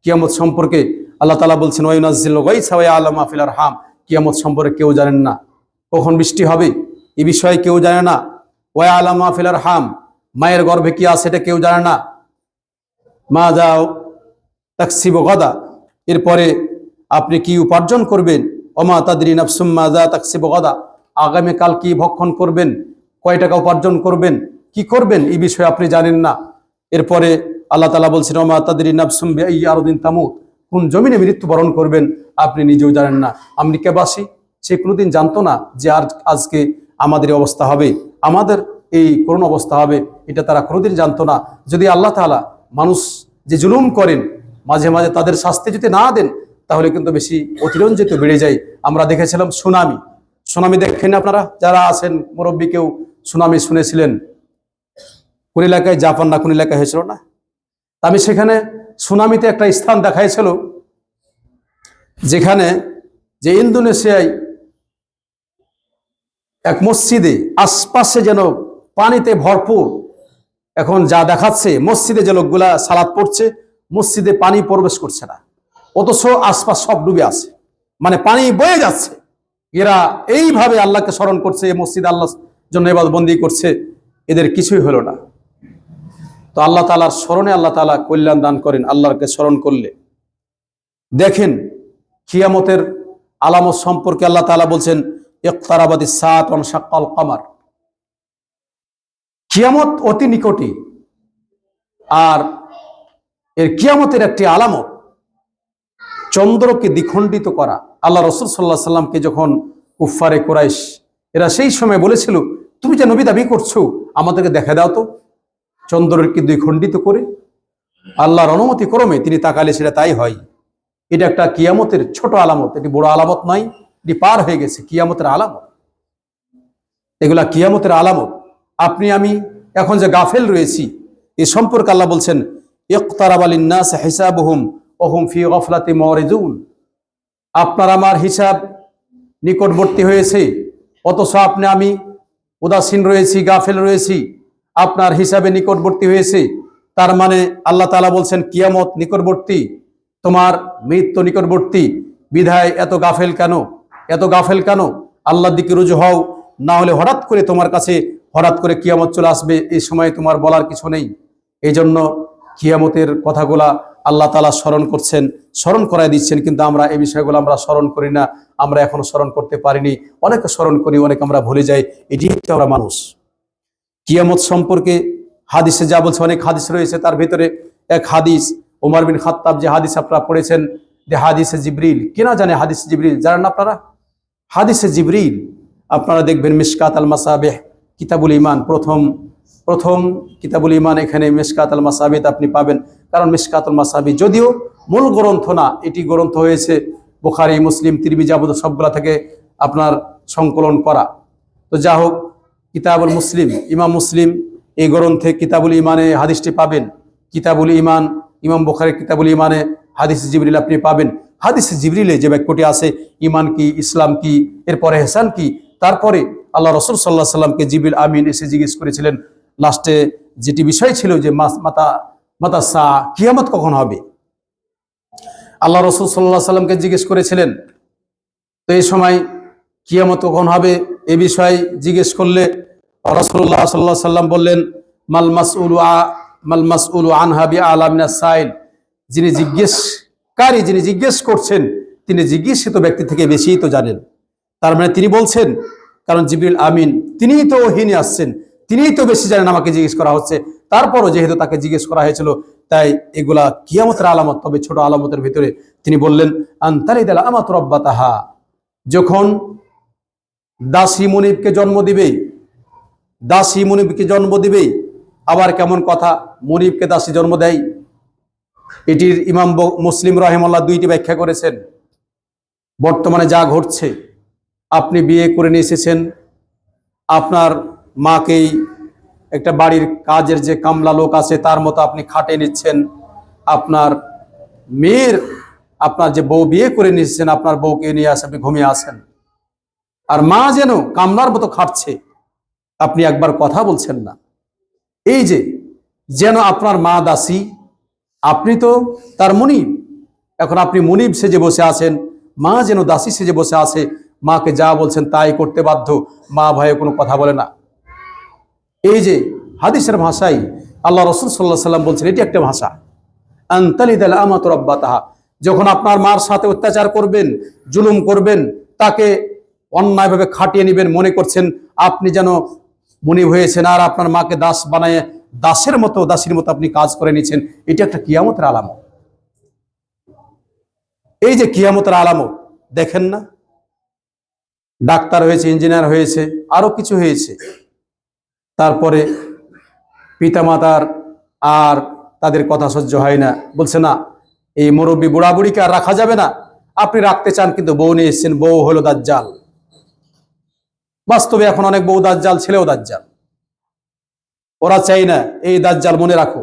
কিয়ামত সম্পর্কে আল্লাহ তাআলা বলছেন ওয়া ইউনাজ্জিলুল গায়সা ওয়া ইয়ালামু মা ফিল আরহাম, কিয়ামত সম্পর্কে কেউ জানেন না, কখন বৃষ্টি হবে এই বিষয়ে কেউ জানে না। ওয়া ইয়ালামু মা ফিল আরহাম, মায়ের গর্ভে কি আছে এটা কেউ জানে না। মা যাও তাকসিবু গাদা, এরপরে আপনি কি উপার্জন করবেন। ওমা তাদরি নাফসুম মাযা তাকসিবু গাদা, আগামীকাল কি ভক্ষণ করবেন, কয় টাকা উপার্জন করবেন, কি করবেন এই বিষয়ে আপনি জানেন না। এরপরে আল্লাহ তাআলা বলছেন ওমা তাদরি নাফসুম বিআইয়ি আরদিন তামুত, কোন জমিনে মৃত্যুবরণ করবেন আপনি নিজেও জানেন না। আমেরিকাবাসী সে কোনোদিন জানতো না যে আজকে আমাদের অবস্থা হবে, আমাদের এই করুণ অবস্থা হবে, এটা তারা কোনোদিন জানতো না। যদি আল্লাহ তাআলা মানুষ যে জুলুম করেন মাঝে মাঝে তাদের শাস্তি যদি না দেন, তাহলে কিন্তু বেশি অতিরঞ্জিত বেড়ে যায়। আমরা দেখেছিলাম সুনামি দেখেন আপনারা যারা আছেন, মুরব্বী কেউ সুনামি শুনেছিলেন? কোন এলাকায়, জাপান না কোন এলাকায় হয়েছিল না? আমি সেখানে সুনামিতে একটা স্থান দেখাইছিল যেখানে যে ইন্দোনেশিয়ায় এক মসজিদে আশপাশে যেন পানিতে ভরপুর, এখন যা দেখাচ্ছে মসজিদে যে লোকগুলা সালাত পড়ছে মসজিদে পানি প্রবেশ করছে না, অথচ আশপাশ সব ডুবে আছে, মানে পানি বয়ে যাচ্ছে। এরা এইভাবে আল্লাহকে স্মরণ করছে, মসজিদ আল্লাহর জন্য ইবাদত বন্দি করছে, এদের কিছুই হলো না। তো আল্লাহ তাআলার স্মরণে আল্লাহ তাআলা কল্যাণ দান করেন আল্লাহকে স্মরণ করলে। দেখেন কিয়ামতের আলামত সম্পর্কে আল্লাহ তাআলা বলছেন ইকতারাবাতিস সাআত ওয়া শাক্কাল কমার, কিয়ামত অতি নিকটে। আর এর কিয়ামতের একটি আলামত চন্দ্রকে দ্বিখণ্ডিত করা। আল্লাহ রাসূল সাল্লাল্লাহু আলাইহি সাল্লামকে যখন কুফফারে কুরাইশ এরা সেই সময় বলেছিল তুমি যে নবী দাবি করছো আমাদেরকে দেখা দাও তো চন্দ্রকে দ্বিখণ্ডিত করে, আল্লাহর অনুমতি ক্রমে তিনি তাকালে সেটা তাই হয়। এটা একটা কিয়ামতের ছোট আলামত, এটি বড় আলামত নয়, এটি পার হয়ে গেছে কিয়ামতের আলামত। এগুলা কিয়ামতের আলামত। আপনি আমি এখন যে গাফেল রয়েছি এ সম্পর্কে আল্লাহ বলছেন ইকতারাবা লিন-নাসি হিসাবুহুম ওয়া হুম ফি গাফলাতিন মুরিদুন, আপনার আমার হিসাব নিকটবর্তী হয়েছে অথচ আপনি আমি উদাসীন রয়েছি, গাফেল রয়েছি। আপনার হিসাবে নিকটবর্তী হয়েছে, তার মানে আল্লাহ তাআলা বলছেন কিয়ামত নিকটবর্তী, তোমার মৃত্যু নিকটবর্তী, বিধায় এত গাফেল কেন, এত গাফেল কেন? আল্লাহর দিকে রুজু হও, না হলে হঠাৎ করে তোমার কাছে হঠাৎ করে কিয়ামত চলে আসবে, এই সময় তোমার বলার কিছু নেই। এই জন্য কিয়ামতের কথাগুলা আল্লাহ তাআলা স্মরণ করছেন, স্মরণ করায় দিচ্ছেন, কিন্তু আমরা এই বিষয়গুলো আমরা স্মরণ করি না, আমরা এখনো স্মরণ করতে পারিনি। অনেকে স্মরণ করি, অনেক আমরা ভুলে যাই, এটি হচ্ছে আমরা মানুষ। কিয়ামত সম্পর্কে হাদিসে যা বলছে, অনেক হাদিস রয়েছে, তার ভিতরে এক হাদিস ওমর বিন খাত্তাব যে হাদিস আপনারা পড়েছেন যে হাদিসে জিবরিল, কেনা জানে হাদিসে জিবরিল জানেন না আপনারা? হাদিসে জিবরিল আপনারা দেখবেন মিশকাত আল মাসাবিহ কিতাবুল ঈমান, প্রথম কিতাবুল ঈমান, এখানে মিশকাত আল মাসাবিহ আপনি পাবেন। কারণ মিশকাতুল মাসাবিহ যদিও মূল গ্রন্থ না, এটি গ্রন্থ হয়েছে বুখারী, মুসলিম, তিরমিজি, আবু দাউদ সবগুলা থেকে আপনার সংকলন করা। তো যা হোক, কিতাবুল মুসলিম, ইমাম মুসলিম এই গ্রন্থে কিতাবুল ঈমানে হাদিসটি পাবেন। কিতাবুল ঈমান, ইমাম বুখারীর কিতাবুল ঈমানে হাদিস জিবরিল আপনি পাবেন। হাদিসে জিবরিলে যে বাক্যটি আছে ঈমান কি, ইসলাম কি, এরপরে ইহসান কি, তারপরে আল্লাহ রাসূল সাল্লাল্লাহু আলাইহি সাল্লামকে জিবরিল আমিন এসে জিজ্ঞেস করেছিলেন, লাস্টে যেটি বিষয় ছিল যে মাতা সা, কিয়ামত কখন হবে? আল্লাহ রাসূল সাল্লাল্লাহু আলাইহি সাল্লামকে জিজ্ঞেস করেছিলেন। তো এই সময় কিয়ামত কখন হবে এ বিষয়ে জিজ্ঞেস করলে রাসূলুল্লাহ সাল্লাল্লাহু আলাইহি সাল্লাম বললেন, মাল মাসউলু আনহা বিআলা মিনাস সাইল, যিনি জিজ্ঞেসকারী, যিনি জিজ্ঞেস করছেন, তিনি জিজ্ঞাসিত ব্যক্তি থেকে বেশিই তো জানেন। তার মানে তিনি বলছেন, কারণ জিবরিল আমিন তিনিই তো ওহী নিয়ে আসছেন, তিনিই তো বেশি জানেন, আমাকে জিজ্ঞেস করা হচ্ছে। তারপরও যেহেতু তাকে জিজ্ঞেস করা হয়েছিল, তাই এগুলা কিয়ামতের আলামত। তবে ছোট আলামতের ভিতরে তিনি বললেন, আনতালিদাল আমাতু রাব্বাতাহা, যখন দাসী মুনিবকে জন্ম দিবে, দাসী মুনিবকে জন্ম দিবে। আবার কেমন কথা, মুনিবকে দাসী জন্ম দেয়? এটির ইমাম মুসলিম রাহিমাহুল্লাহ দুইটি ব্যাখ্যা করেছেন। বর্তমানে যা ঘটছে, আপনি বিয়ে করে নিয়ে এসেছেন, আপনার মাকেই একটা বাড়ির কাজের যে কামলা লোক আছে তার মতো আপনি খাটে নিচ্ছেন। আপনার মেয়ের, আপনার যে বউ বিয়ে করে নিয়েছেন, আপনার বউকে নিয়ে আসে আপনি ঘুমিয়ে আসেন, আর মা যেন কামলার মতো খাটছে, আপনি একবার কথা বলছেন না। এই যে যেন আপনার মা দাসী, আপনি তো তার মুনিব। এখন আপনি মুনিব সেজে বসে আছেন, মা যেন দাসী সেজে বসে আছে, মাকে যা বলছেন তাই করতে বাধ্য, মা ভয়ে কোনো কথা বলে না। এই যে হাদিসের ভাষায় আল্লাহ রাসূল সাল্লাল্লাহু আলাইহি সাল্লাম বলছেন, এটি একটা ভাষা, আনতালিদাল আমাতু রাব্বাতাহা, যখন আপনার মার সাথে অত্যাচার করবেন, জুলুম করবেন, তাকে অন্যায়ভাবে খাটিয়ে নেবেন, মনে করছেন আপনি যেন মুনিব হয়েছেন, আর আপনার মাকে দাস বানায় দাসের মতো, দাসীর মতো আপনি কাজ করে নিচ্ছেন, এটা একটা কিয়ামতের আলামত। এই যে কিয়ামতের আলামত দেখেন না, ডাক্তার হয়েছে, ইঞ্জিনিয়ার হয়েছে, আরো কিছু হয়েছে, তারপরে পিতামাতার আর তাদের কথা সহ্য হয় না, বলছে না এই মুরব্বী বুড়া বুড়িকে আর রাখা যাবে না, আপনি রাখতে চান কিন্তু বউ নিয়ে এসেছেন, বউ হলো দাজ্জাল। বাস্তবে এখন অনেক বউ দাজ্জাল, ছেলেও দাজ্জাল। ওরা চাই না এই দাজ্জাল, মনে রাখো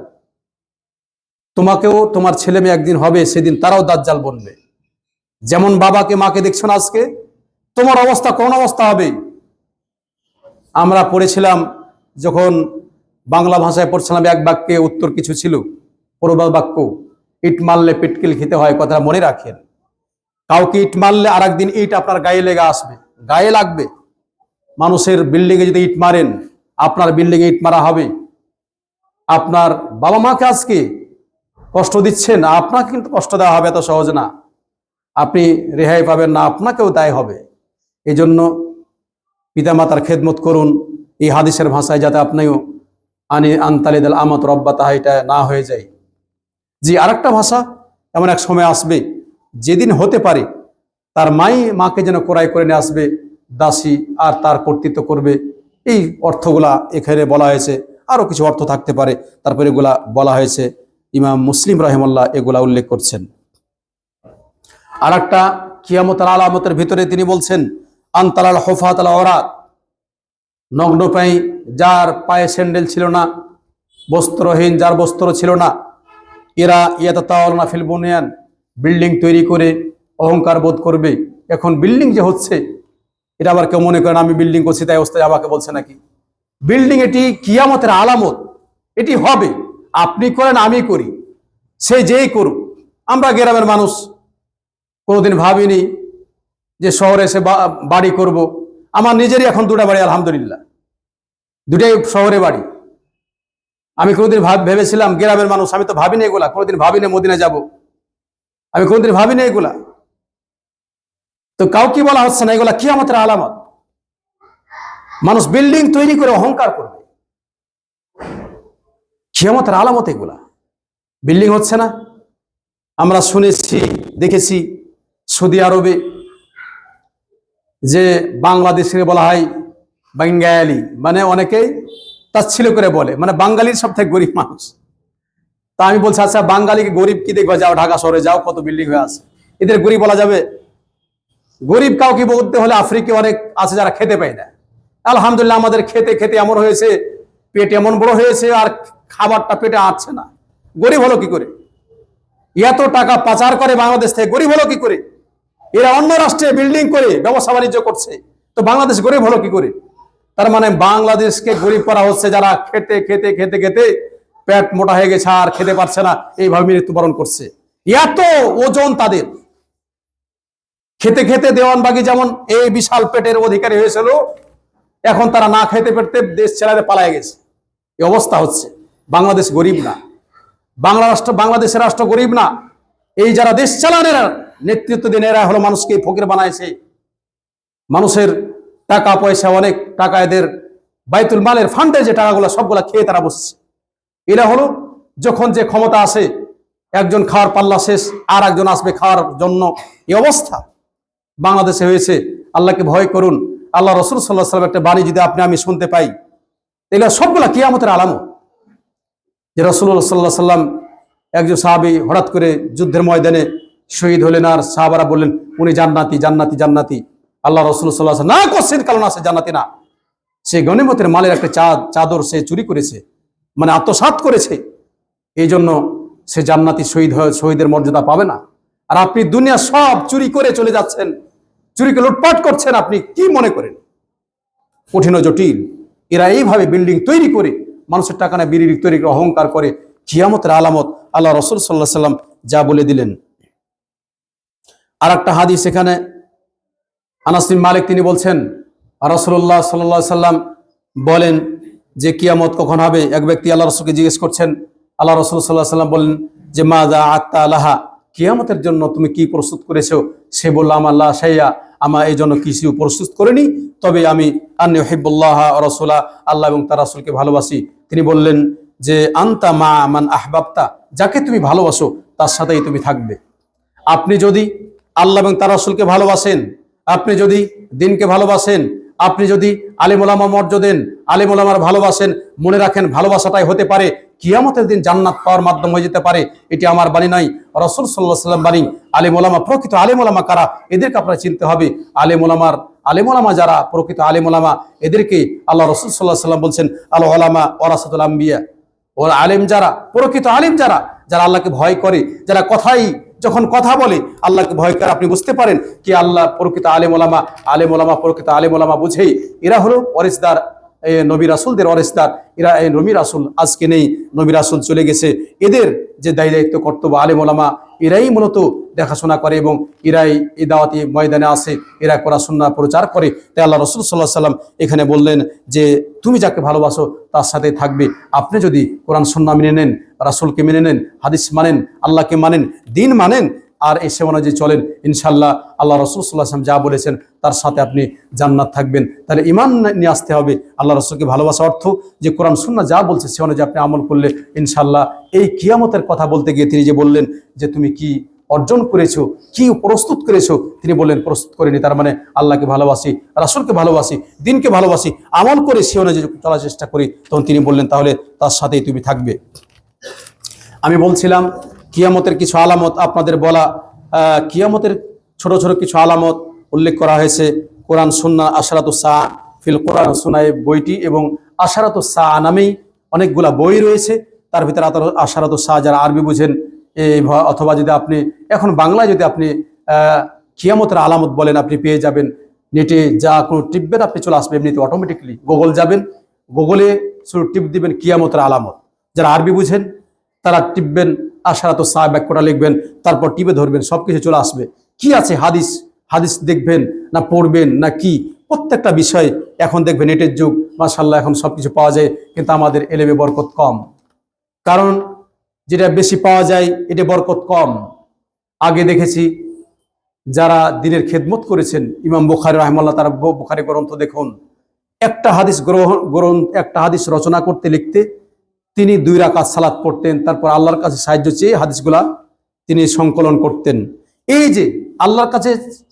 তোমাকেও তোমার ছেলে মেয়ে একদিন হবে, সেদিন তারাও দাজ্জাল বনবে। যেমন বাবাকে মাকে দেখছো না আজকে, তোমার অবস্থা কোন অবস্থা হবে। আমরা পড়েছিলাম যখন বাংলা ভাষায় পড়ছিলাম, এক বাক্যে উত্তর কিছু ছিল, প্রবাদ বাক্য, ইট মারলে পিটকিল খেতে হয়, কথা মনে রাখেন। কাউকে ইট মারলে আর একদিন ইট আপনার গায়ে লেগে আসবে, গায়ে লাগবে। মানুষের বিল্ডিং এ যদি ইট মারেন, আপনার বিল্ডিং এ ইট মারা হবে। আপনার বাবা মাকে আজকে কষ্ট দিচ্ছেন, আপনাকে কিন্তু কষ্ট দেওয়া হবে, এত সহজ না, আপনি রেহাই পাবেন না, আপনাকেও দায় হবে। এই জন্য পিতামাতার খেদমত করুন, এই হাদিসের ভাষায়, যাতে আপনিও আনতালিদাল আমাতু রাব্বাতাহা এটা না হয়ে যায়। জি, আরেকটা ভাষা, এমন এক সময় আসবে যেদিন হতে পারে তার মাকে যেন ক্রয় করে নিয়ে আসবে দাসী, আর তার কর্তৃত্ব করবে। এই অর্থগুলা এখানে বলা হয়েছে, আরো কিছু অর্থ থাকতে পারে, তারপরে এগুলা বলা হয়েছে। ইমাম মুসলিম রাহিমাহুল্লাহ এগুলা উল্লেখ করছেন। আর একটা কিয়ামতের আলামতের ভিতরে তিনি বলছেন, আনতালাল হুফাতাল আওরাত, নগ্ন পায়ে, যার পায়ে স্যান্ডেল ছিল না, বস্ত্রহীন, যার বস্ত্র ছিল না, এরা ইয়াতাতাওয়ালানা ফিল বুনিয়ান, বিল্ডিং তৈরি করে অহংকার বোধ করবে। এখন বিল্ডিং যে হচ্ছে, এটা আবার কেউ মনে করেন আমি বিল্ডিং করছি তাই অবস্থায় আমাকে বলছে নাকি। বিল্ডিং এটি কিয়ামতের আলামত, এটি হবে, আপনি করেন আমি করি, সে যেই করুক। আমরা গ্রামের মানুষ, কোনোদিন ভাবিনি যে শহরে এসে বাড়ি করব। আমার নিজেরই এখন দুটা বাড়ি, আলহামদুলিল্লাহ, দুটাই শহরে বাড়ি। আমি কোনোদিন ভেবেছিলাম গ্রামের মানুষ, আমি তো ভাবিনি এগুলা, কোনোদিন ভাবিনি মদিনা যাব, আমি কোনোদিন ভাবিনি এগুলা। তো কাউকে বলা হচ্ছে না এগুলা কিয়ামতের আলামত। মানুষ বিল্ডিং তৈরি করে অহংকার করবে, কিয়ামতের আলামত এগুলা। বিল্ডিং হচ্ছে না, আমরা শুনেছি, দেখেছি সৌদি আরবে যে বাংলাদেশে বলা হয় বাঙ্গালি, মানে অনেকেই তাচ্ছিল্য করে বলে, মানে বাঙালির সব থেকে গরিব মানুষ। তা আমি বলছি, আচ্ছা বাঙালিকে গরিব কি দেখবা, যাও ঢাকা শহরে যাও, কত বিল্ডিং হয়ে আছে, এদের গরিব বলা যাবে? গরিব কাউকে বলতে হলে আফ্রিকা অনেক আছে যারা খেতে পায় না। আলহামদুলিল্লাহ আমাদের খেতে খেতে এমন হয়েছে, পেট এমন বড় হয়েছে, আর খাবারটা পেটে আটছে না। গরিব হলো কি করে? এত টাকা পাচার করে বাংলাদেশ থেকে, গরিব হলো কি করে? এরা অন্য রাষ্ট্রে বিল্ডিং করে ব্যবসা বাণিজ্য করছে, তো বাংলাদেশ গরিব হলো কি করে? তার মানে বাংলাদেশকে গরিব করা হচ্ছে, যারা খেতে খেতে খেতে খেতে পেট মোটা হয়ে গেছে আর খেতে পারছে না, এইভাবে মৃত্যুবরণ করছে। এত ওজন তাদের। খেতে খেতে দেওয়ানবাগি যেমন এই বিশাল পেটের অধিকারী হয়েছিল, এখন তারা না খেতে পেতে দেশ ছেড়ে পালায় গেছে। এই অবস্থা হচ্ছে। বাংলাদেশ গরিব না, বাংলাদেশের রাষ্ট্র গরিব না। এই যারা দেশ চালানের নেতৃত্ব দিন, এরা হলো মানুষকে ফকির বানাইছে। মানুষের টাকা পয়সা, অনেক টাকা এদের বাইতুল মালের ফান্ডে যে টাকাগুলো সবগুলা খেয়ে তারা বসছে। এরা হলো যখন যে ক্ষমতা আসে, একজন খাওয়ার পাল্লা শেষ, আর একজন আসবে খাওয়ার জন্য। এই অবস্থা বাংলাদেশে হয়েছে। আল্লাহকে ভয় করুন। আল্লাহ রসুল সাল্লাল্লাহু আলাইহি ওয়াসাল্লাম একটা বাণী যদি আমি শুনতে পাই, তাহলে সবগুলা কিয়ামতের আলামত। যে রাসূলুল্লাহ সাল্লাল্লাহু আলাইহি ওয়াসাল্লাম একজন সাহাবী হঠাৎ করে যুদ্ধের ময়দানে শহীদ হলেন, আর সাহাবারা বললেন উনি জান্নাতি জান্নাতি জান্নাতি। আল্লাহ রাসূল সাল্লাল্লাহু আলাইহি ওয়াসাল্লাম না করছেন, কারণ আছে জান্নাতি না, সে গনিমতের মালের একটা চাদর সে চুরি করেছে, মানে আত্মসাৎ করেছে, এই জন্য সে জান্নাতি শহীদের মর্যাদা পাবে না। আর আপনি দুনিয়া সব চুরি করে চলে যাচ্ছেন, চুরিকে লুটপাট করছেন, আপনি কি মনে করেন? কঠিন ও জটিল। এরা এইভাবে বিল্ডিং তৈরি করে, মানুষের টাকা না বিল্ডিং তৈরি করে অহংকার করে। কিয়ামতের আলামত আল্লাহ রাসূল সাল্লাল্লাহু আলাইহি ওয়াসাল্লাম যা বলে দিলেন। আর একটা হাদিস এখানে আনাস বিন মালিক তিনি বলছেন, রাসূলুল্লাহ সাল্লাল্লাহু আলাইহি ওয়াসাল্লাম বলেন যে কিয়ামত কখন হবে? এক ব্যক্তি আল্লাহ রাসূলকে জিজ্ঞেস করছেন। আল্লাহ রাসূল সাল্লাল্লাহু আলাইহি ওয়াসাল্লাম বলেন যে মাজা আত্তা লাহা, কিয়ামতের জন্য তুমি কি প্রস্তুত করেছো? সে বলল আল্লাহ শাইয়া, আমার এই জন্য কিছু প্রস্তুত করিনি, তবে আমি আন্নী উহিব্বুল্লাহ ওয়া রাসূলা, আল্লাহ এবং তার রাসূলকে ভালোবাসি। তিনি বললেন যে আনতা মা মান আহবাবতা, যাকে তুমি ভালোবাসো তার সাথেই তুমি থাকবে। আপনি যদি আল্লাহ এবং তার রাসূলকে ভালোবাসেন, আপনি যদি দিনকে ভালোবাসেন, আপনি যদি আলেম ওলামা মর্যাদা দেন, আলেম ওলামার ভালোবাসেন, মনে রাখেন ভালোবাসাটাই হতে পারে কিয়ামতের দিন জান্নাত পাওয়ার মাধ্যম হয়ে যেতে পারে। এটি আমার বাণী নয়, রাসূল সাল্লাল্লাহু আলাইহি ওয়াসাল্লাম বাণী। আলেম ওলামা, প্রকৃত আলেম ওলামা কারা, এদেরকে আপনারা চিনতে হবে। আলেম ওলামা যারা প্রকৃত আলেম ওলামা, এদেরকে আল্লাহ রাসূল সাল্লাল্লাহু আলাইহি ওয়াসাল্লাম বলছেন আল উলামা ওয়ারাসাতুল আম্বিয়া। ওর আলেম যারা, প্রকৃত আলেম যারা, যারা আল্লাহকে ভয় করে, যারা যখন কথা বলে আল্লাহকে ভয় করে, আপনি বুঝতে পারেন কি আল্লাহ প্রকৃত আলেম ওলামা প্রকৃত আলেম ওলামা বুঝেই এরা হলো ওয়ারিসদার, নবী রাসূলদের ওয়ারিসদার। এরা এই নবী রাসূল আজকে নেই, নবী রাসূল চলে গেছে। এদের যে দায়িত্ব কর্তব্য, আলেম ওলামা এরাই মূলত দেখাশোনা করে এবং এরাই এই দাওয়াতি ময়দানে আসে, এরা কোরআন সুন্নাহ প্রচার করে। তাই আল্লাহ রাসূল সাল্লাল্লাহু আলাইহি ওয়াসাল্লাম এখানে বললেন যে তুমি যাকে ভালোবাসো তার সাথে থাকবে। আপনি যদি কোরআন সুন্নাহ মেনে নেন, রাসূলকে মেনে নেন, হাদিস মানেন, আল্লাহকে মানেন, দিন মানেন, আর এই সেবা অনুযায়ী চলেন, ইনশাআল্লাহ আল্লাহ রাসূল সাল্লাল্লাহু আলাইহি ওয়াসাল্লাম যা বলেছেন তার সাথে আপনি জান্নাত থাকবেন। তাহলে ঈমান নিয়ে আসতে হবে। আল্লাহ রাসূলকে ভালোবাসা অর্থ যে কোরআন সুন্নাহ যা বলছে সে অনুযায়ী আপনি আমল করলে ইনশাআল্লাহ এই কিয়ামতের কথা বলতে গিয়ে তিনি যে বললেন যে তুমি কি অর্জন করেছো, কি প্রস্তুত করেছো, তিনি বললেন প্রস্তুত করিনি। তার মানে আল্লাহকে ভালোবাসি, রাসূলকে ভালোবাসি, দিনকে ভালোবাসি, আমল করে সে অনুযায়ী চলার চেষ্টা করি। তখন তিনি বললেন তাহলে তার সাথেই তুমি থাকবে। আমি বলছিলাম কিয়ামতের কিছু আলামত আপনাদের বলা, কিয়ামতের ছোট ছোট কিছু আলামত উল্লেখ করা হয়েছে কোরআন সুন্নাহ আশরাতুস সাআ ফিল কোরআন সুন্নাহ বইটি, এবং আশরাতুস সাআ নামেই অনেকগুলা বই রয়েছে। তার ভিতরে আশরাতুস সাআ যারা আরবি বুঝেন, অথবা যদি আপনি এখন বাংলায় যদি আপনি কিয়ামতের আলামত বলেন, আপনি পেয়ে যাবেন। নেটে যা কোনো টিপবেন আপনি চলে আসবে এমনিতে অটোমেটিকলি। গুগল যাবেন, গুগলে শুধু টিপ দিবেন কিয়ামতের আলামত। যারা আরবি বুঝেন তারা টিপবেন আশরাতুস সাআ বাক্যটা লিখবেন, তারপর টিপে ধরবেন, সবকিছু চলে আসবে। কি আছে হাদিস দেখবেন না পড়বেন না কি, প্রত্যেকটা বিষয় এখন দেখবেন নেটের যুগ, মাশাআল্লাহ এখন সবকিছু পাওয়া যায়। কিন্তু আমাদের এলেমে বরকত কম, কারণ যেটা বেশি পাওয়া যায় এটা বরকত কম। আগে দেখেছি যারা দিনের খেদমত করেছেন, ইমাম বুখারী রাহিমাহুল্লাহ, তার বুখারী গ্রন্থ দেখুন, একটা হাদিস রচনা করতে লিখতে তিনি 2 রাকাত সালাত পড়তেন, তারপর আল্লাহর কাছে সাহায্য চেয়ে হাদিসগুলা তিনি সংকলন করতেন। এই যে আল্লাহর কাছে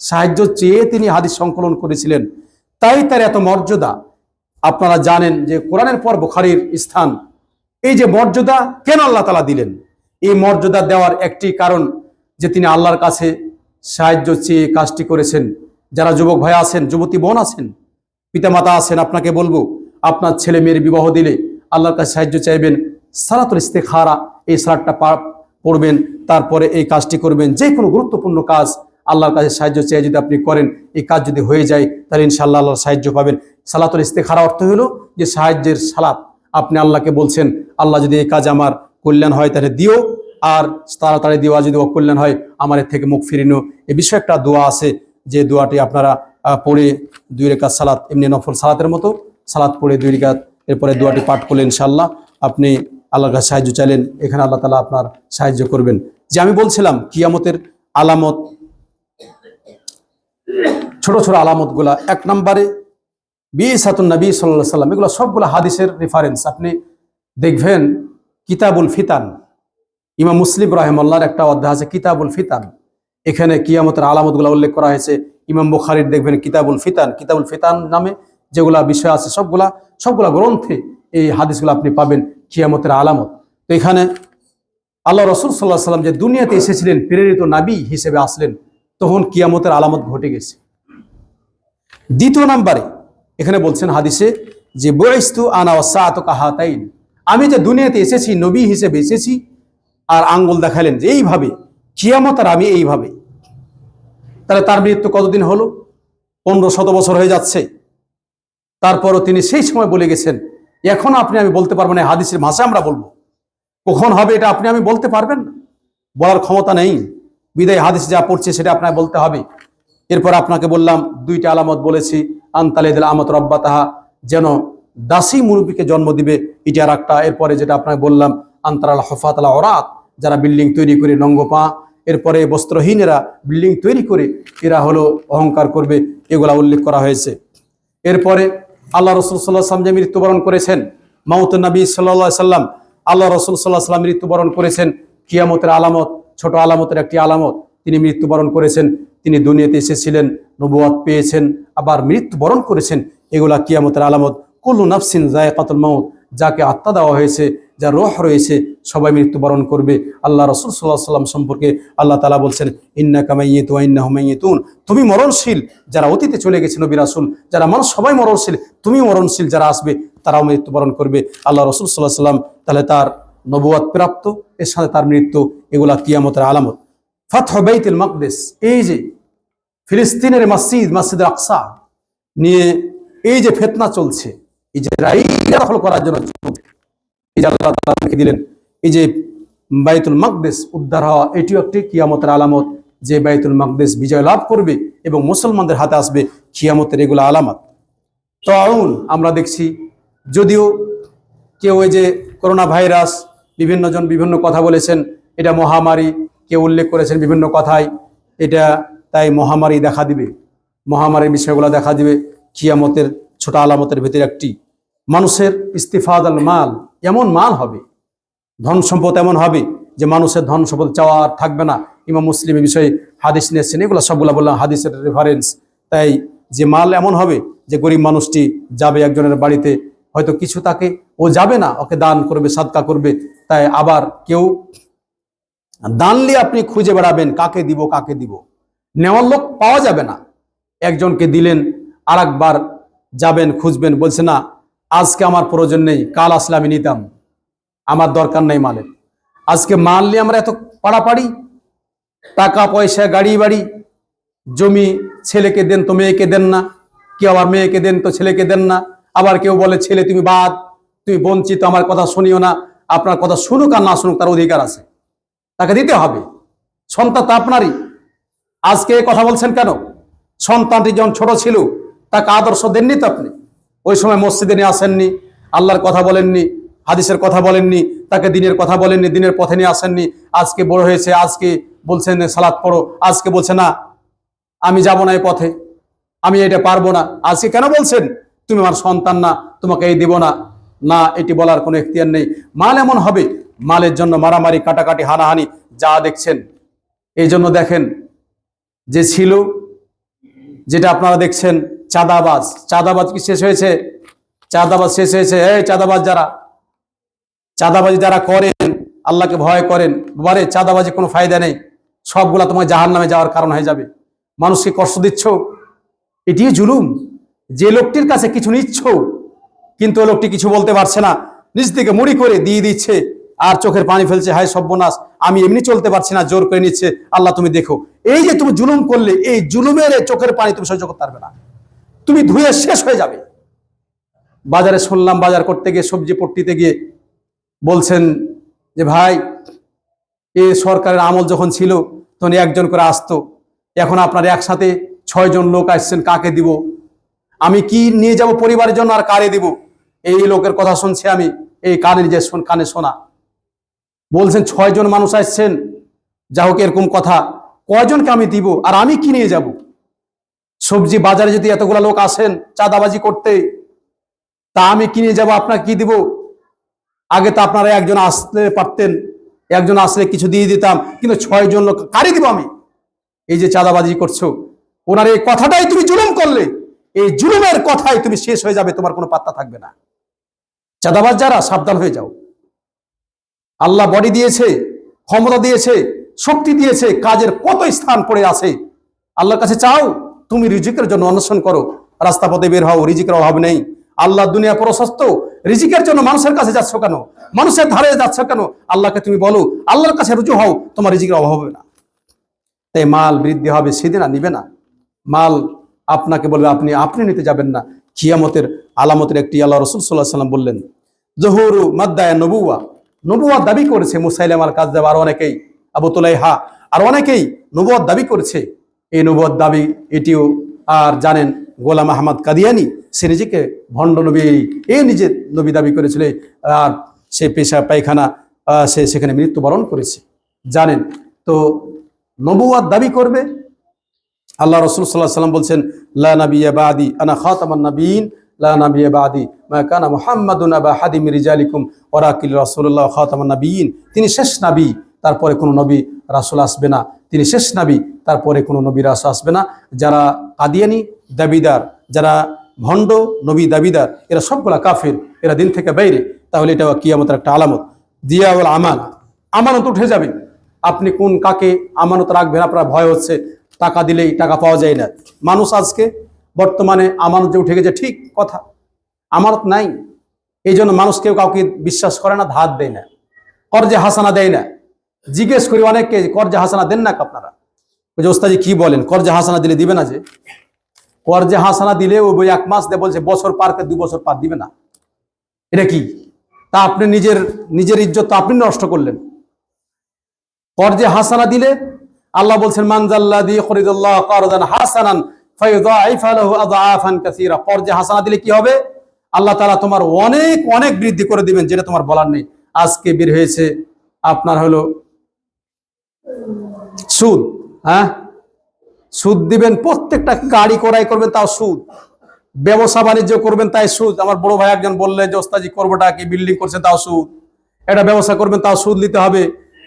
সাহায্য চেয়ে তিনি হাদিস সংকলন করেছিলেন, তাই তার এত মর্যাদা। আপনারা জানেন যে কোরআনের পর বুখারীর স্থান। এই যে মর্যাদা কেন আল্লাহ তাআলা দিলেন? এই মর্যাদা দেওয়ার একটি কারণ যে তিনি আল্লাহর কাছে সাহায্য চেয়ে কাজটি করেছেন। যারা যুবক ভাই আছেন, যুবতী বোন আছেন, পিতামাতা আছেন, আপনাকে বলবো আপনার ছেলে মেয়ের বিবাহ দিলে আল্লাহর কাছে সাহায্য চাইবেন, সালাতুল ইস্তিখারা এই সালাতটা পড়বেন, তারপরে এই কাজটি করবেন। যে কোনো গুরুত্বপূর্ণ কাজ আল্লাহর কাছে সাহায্য চেয়ে যদি আপনি করেন, এই কাজ যদি হয়ে যায় তাহলে ইনশাআল্লাহ আল্লাহর সাহায্য পাবেন। সালাতুল ইস্তিখারা অর্থ হলো যে সাহায্যের সালাত, আপনি আল্লাহকে বলছেন, আল্লাহ যদি এই কাজ আমার কল্যাণ হয় তাহলে দিও, আর তাড়াতাড়ি দিও, আর যদি অকল্যাণ হয় আমার এর থেকে মুখ ফিরিয়ে নিও। এ বিষয়ে একটা দোয়া আছে, যে দোয়াটি আপনারা পড়ে 2 রাকাত সালাত, এমনি নফল সালাতের মতো সালাত পড়ে 2 রাকাত, এরপরে দোয়াটি পাঠ করলেন, ইনশাআল্লাহ আপনি আল্লাহর কাছে সাহায্য চাইলেন, এখানে আল্লাহ তাআলা আপনার সাহায্য করবেন। যে আমি বলছিলাম কিয়ামতের আলামত, ছোট ছোট আলামতগুলা, 1 নম্বরে বিইসাতুন নবী সাল্লাল্লাহু আলাইহি সাল্লাম, এগুলো সবগুলো হাদিসের রেফারেন্স। আপনি দেখবেন কিতাবুল ফিতান, ইমাম মুসলিম রাহিমাহুল্লাহর একটা অধ্যায় আছে কিতাবুল ফিতান, এখানে কিয়ামতের আলামতগুলো উল্লেখ করা হয়েছে। ইমাম বুখারীর দেখবেন কিতাবুল ফিতান নামে যেগুলা বিষয় আছে, সবগুলা গ্রন্থে এই হাদিসগুলো আপনি পাবেন, কিয়ামতের আলামত। তো এখানে আল্লাহ রাসূল সাল্লাল্লাহু আলাইহি সাল্লাম যে দুনিয়াতে এসেছিলেন, প্রেরিত নবী হিসেবে আসলেন, তখন কিয়ামতের আলামত ঘটে গেছে। 2 নম্বরে এখানে বলছেন হাদিসে যে বুইস্তু আনা ওয়াসাআতু কাহাতাইন, আমি যে দুনিয়াতে এসেছি নবী হিসেবে এসেছি, আর আঙ্গুল দেখালেন যে এইভাবে কিয়ামত আর আমি এইভাবে। তাহলে তার মৃত্যু কতদিন হলো? 1500 বছর হয়ে যাচ্ছে। তারপরও তিনি সেই সময় বলে গেছেন, এখন আপনি আমি বলতে পারবো না, হাদিসের ভাষায় আমরা বলবো, কখন হবে এটা আপনি আমি বলতে পারবেন না, বলার ক্ষমতা নেই। বিদায় হাদিস যা পড়ছে সেটা আপনাকে বলতে হবে। এরপর আপনাকে বললাম 2টা আলামত বলেছি, আনতালিদুল আমত রব্বাতাহা, যেন দাসী মুরব্বীকে জন্ম দিবে, এটা আর একটা। এরপরে যেটা আপনাকে বললাম আনতারাল হুফাতাল আওরাত, যারা বিল্ডিং তৈরি করে নঙ্গ পা, এরপরে বস্ত্রহীনেরা বিল্ডিং তৈরি করে এরা হলো অহংকার করবে, এগুলা উল্লেখ করা হয়েছে। এরপরে আল্লাহ রাসূল সাল্লাল্লাহু আলাইহি ওয়াসাল্লাম যে মৃত্যুবরণ করেছেন, মাউতুন নবী সাল্লাল্লাহু আলাইহি সাল্লাম, আল্লাহ রাসূল সাল্লাল্লাহু আলাইহি ওয়াসাল্লাম মৃত্যুবরণ করেছেন, কিয়ামতের আলামত, ছোট আলামতের একটি আলামত, তিনি মৃত্যুবরণ করেছেন। তিনি দুনিয়াতে এসেছিলেন, নবুয়ত পেয়েছেন, আবার মৃত্যুবরণ করেছেন, এগুলা কিয়ামতের আলামত। কুল্লু নাফসিন যায়কাতুল মাউত, যাকে আত্মা দেওয়া হয়েছে, যার রূহ রয়েছে, সবাই মৃত্যুবরণ করবে। আল্লাহ রাসূল সাল্লাল্লাহু আলাইহি ওয়াসাল্লাম সম্পর্কে আল্লাহ তাআলা বলছেন, ইন্নাকা মাইয়িতু ওয়া ইন্নাহুম মাইয়িতুন, তুমি মরণশীল, যারা অতীতে চলে গেছে নবী রাসূল, যারা মানুষ সবাই মরণশীল, তুমি মরণশীল, যারা আসবে তারাও মৃত্যুবরণ করবে। আল্লাহ রাসূল সাল্লাল্লাহু আলাইহি ওয়াসাল্লাম তাহলে তার নবুয়ত প্রাপ্ত, এর সাথে তার মৃত্যু, এগুলা কিয়ামতের আলামত। ফাতহু বাইতুল মাকদিস, এই যে ফিলিস্তিনের মসজিদুল আকসা নিয়ে এই যে ফিতনা চলছে, ইসরাইল দখল করার জন্য এই যে আল্লাহ তাআলা লিখে দিলেন, এই যে বাইতুল মাকদিস উদ্ধার হওয়া, এটিও একটি কিয়ামতের আলামত, যে বাইতুল মাকদিস বিজয় লাভ করবে এবং মুসলমানদের হাতে আসবে, কিয়ামতের এগুলো আলামত। তাউন আমরা দেখছি, যদিও কেউ এই যে করোনা ভাইরাস, বিভিন্ন জন বিভিন্ন কথা বলেছেন, এটা মহামারী, কেউ উল্লেখ করেছেন বিভিন্ন কথায়, এটা তাই মহামারী দেখা দিবে, মহামারীর বিষয়গুলো দেখা দিবে। কিয়ামতের ছোট আলামতের ভিতরে একটি, মানুষের ইস্তিফাদাল মাল, এমন মাল হবে, ধন সম্পদ এমন হবে যে মানুষের ধন সম্পদ চাওয়া আর থাকবে না। ইমাম মুসলিম এই বিষয়ে হাদিস নিয়েছেন, এগুলো সবগুলো বললাম হাদিসের রেফারেন্স। তাই যে মাল এমন হবে যে গরিব মানুষটি যাবে একজনের বাড়িতে, হয়তো কিছু তাকে, ও যাবে না, ওকে দান করবে, সাদকা করবে। তাই আবার কেউ দান নিয়ে আপনি খুঁজে বেড়াবেন, কাকে দিব, নেওয়ার লোক পাওয়া যাবে না। একজনকে দিলেন, আর একবার যাবেন খুঁজবেন, বলছে না আজকে আমার প্রয়োজন নেই, কাল আসলে আমি নিতাম, আমার দরকার নেই মালের। আজকে মাল নিয়ে আমরা এত পাড়াপাড়ি, টাকা পয়সা, গাড়ি বাড়ি, জমি, ছেলেকে দেন তো মেয়েকে দেন না, কেউ আবার মেয়েকে দেন তো ছেলেকে দেন না, আবার কেউ বলে ছেলে তুমি বাদ, তুমি বঞ্চিত, আমার কথা শুনিও না। আপনার কথা শুনুক আর না শুনুক, তার অধিকার আছে, তাকে দিতে হবে, সন্তান তো আপনারই। আজকে কথা বলছেন কেন? সন্তানটি যখন ছোট ছিল তাকে আদর্শ দেননি তো আপনি, ওই সময় মসজিদে নিয়ে আসেননি, আল্লাহর কথা বলেননি, হাদিসের কথা বলেননি, তাকে দিনের কথা বলেননি, দিনের পথে নিয়ে আসেননি। আজকে বড় হয়েছে, আজকে বলছেন সালাত পড়ো, আজকে বলছে না আমি যাব না এই পথে, আমি এটা পারবো না। আজকে কেন বলছেন তুমি আমার সন্তান না, তোমাকে এই দিব না? না, এটি বলার কোনো এখতিয়ার নেই। মাল এমন হবে, মালের জন্য মারামারি, কাটাকাটি, হানাহানি যা দেখছেন। এই জন্য দেখেন যে ছিল, যেটা আপনারা দেখছেন চাঁদাবাজ কি শেষ হয়েছে? চাঁদাবাজ শেষ হয়েছে? এই চাঁদাবাজি যারা করেন, আল্লাহকে ভয় করেন, বারে চাঁদাবাজি কোনো ফায়দা নেই, সবগুলা তোমার জাহান্নামে যাওয়ার কারণ হয়ে যাবে। মানুষকে কষ্ট দিচ্ছ, এটি জুলুম। যে লোকটির কাছে কিছু নিচ্ছ, কিন্তু ওই লোকটি কিছু বলতে পারছে না, নিজ থেকে মুড়ি করে দিয়ে দিচ্ছে, আর চোখের পানি ফেলছে, হায় সর্বনাশ, আমি এমনি চলতে পারছি না, জোর করে নিচ্ছে, আল্লাহ তুমি দেখো। এই যে তুমি জুলুম করলে, এই জুলুমের চোখের পানি তুমি সহ্য করতে পারবে না, তুমি ধুয়ে শেষ হয়ে যাবে। বাজারে শুনলাম, বাজার করতে গিয়ে সবজি পট্টিতে গিয়ে বলছেন যে ভাই, এই সরকারের আমল যখন ছিল তখন একজন করে আসতো, এখন আপনার একসাথে 6 জন লোক আসছেন, কাকে দিব? আমি কি নিয়ে যাব পরিবারের জন্য, আর কারে দিব? এই লোকের কথা শুনছি আমি, এই কানে শোনা। বলছেন 6 জন মানুষ আসছেন, যা হোক এরকম কথা, কয়জনকে আমি দিব, আর আমি কি নিয়ে যাব? সবজি বাজারে যদি এতগুলা লোক আসেন চাঁদাবাজি করতে, তা আমি কি নিয়ে যাব, আপনাকে কি দিব? আগে তো আপনারা একজন আসতে পারতেন, একজন আসলে কিছু দিয়ে দিতাম, কিন্তু 6 জন লোক কারে দিব আমি? এই যে চাঁদাবাজি করছো, ওনার এই কথাটাই তুমি জুলুম করলে, এই জুলুমের কথাই তুমি শেষ হয়ে যাবে, তোমার কোনো পাত্তা থাকবে না। চাঁদাবাজ যারা, সাবধান হয়ে যাও। আল্লাহ বডি দিয়েছে, ক্ষমতা দিয়েছে, শক্তি দিয়েছে, কাজের কত স্থান পড়ে আছে। আল্লাহর কাছে চাও, তুমি রিজিকের জন্য অন্বেষণ করো, রাস্তা পথে বের হও, রিজিকের অভাব নেই। আল্লাহ দুনিয়া প্রশস্ত, রিজিকের জন্য মানুষের কাছে যাচ্ছ কেন? মানুষের ধারে যাচ্ছ কেন? আল্লাহকে তুমি বলো, আল্লাহর কাছে রুজু হও, তোমার রিজিকের অভাব হবে না। তাই মাল বৃদ্ধি হবে, সেদিন আর নিবে না। মাল আপনাকে বলবে, আপনি নিতে যাবেন না। কিয়ামতের আলামতের একটি আল্লাহ রাসূল সাল্লাল্লাহু আলাইহি ওয়াসাল্লাম বললেন, জহুরু মাদ্দায়া নবুওয়াত দাবি করেছে মুসাইলামা আল কাযযাব, আর অনেকেই, আবু তুলাইহা, আর অনেকেই নবুওয়াত দাবি করেছে। এই নবুওয়াত দাবি এটিও আর জানেন, গোলাম আহমদ কাদিয়ানি, সে নিজেকে ভণ্ড নবী, নিজে নবী দাবি করেছিল, আর সে পেশা পায়খানা, সে সেখানে মৃত্যুবরণ করেছে, জানেন। তো নবুওয়াত দাবি করবে। আল্লাহ রাসূল সাল্লাল্লাহু আলাইহি ওয়াসাল্লাম বলছেন, লা নাবিয়্যা বাদি আনা খাতামান নাবিয়িন, লা নাবিয়্যা বাদি মা কানা মুহাম্মাদুন আবা হাদি মিন রিজালিকুম ওয়ারাকিল রাসূলুল্লাহ খাতামান নাবিয়িন। তিনি শেষ নবী, তারপরে কোনো নবী রাসূল আসবে না। তিনি শেষ নবী, তারপরে কোনো নবী রাসূল আসবে না। যারা কাদিয়ানি দাবিদার, যারা ভণ্ড নবী দাবিদার, এরা সবগুলা কাফির, এরা দিন থেকে বাইরে। তাহলে এটা কিয়ামতের একটা আলামত। দিয়াউল আমানা, আমানত উঠে যাবে। আপনি কোন কাকে আমানত রাখবেন, আপনার ভয় হচ্ছে। টাকা দিলেই টাকা পাওয়া যায় না। মানুষ আজকে বর্তমানে আমানত যে উঠে গেছে, ঠিক কথা, আমানত নাই। এই জন্য মানুষ কেউ কাউকে বিশ্বাস করে না, ধার দেয় না, কর্জে হাসানা দেয় না। জিজ্ঞেস করি অনেককে, কর্জে হাসানা দেন না আপনারা? ওই যে ওস্তাজি কি বলেন, কর্জে হাসানা দিলে দিবে না? যে কর্জে হাসানা দিলে ওই 1 মাস দিয়ে বলছে বছর পার করে 2 বছর পার দিবে না। এটা কি? তা আপনি নিজের ইজ্জত তো আপনি নষ্ট করলেন। কর্জে হাসানা দিলে আল্লাহ বলছেন, মানজাল্লাযী ইয়াকরিদুল্লাহ কারদান হাসানান ফায়ুযাইফা লাহু আযআফান কাসীরা। কর্জে হাসানা দিলে কি হবে? আল্লাহ তাআলা তোমার অনেক অনেক বৃদ্ধি করে দিবেন, যেটা তোমার বলার নেই। আজকে বের হয়েছে আপনার হলো সুদ। হ্যাঁ, সুদ দিবেন, প্রত্যেকটা গাড়ি ক্রয় করবেন তাও সুদ, ব্যবসা বাণিজ্য করবেন তাই সুদ। আমার বড় ভাই একজন বললেন যে ওস্তাজি করবোটা কি, বিল্ডিং করছেন তাও সুদ, এটা ব্যবসা করবেন তাও সুদ নিতে হবে,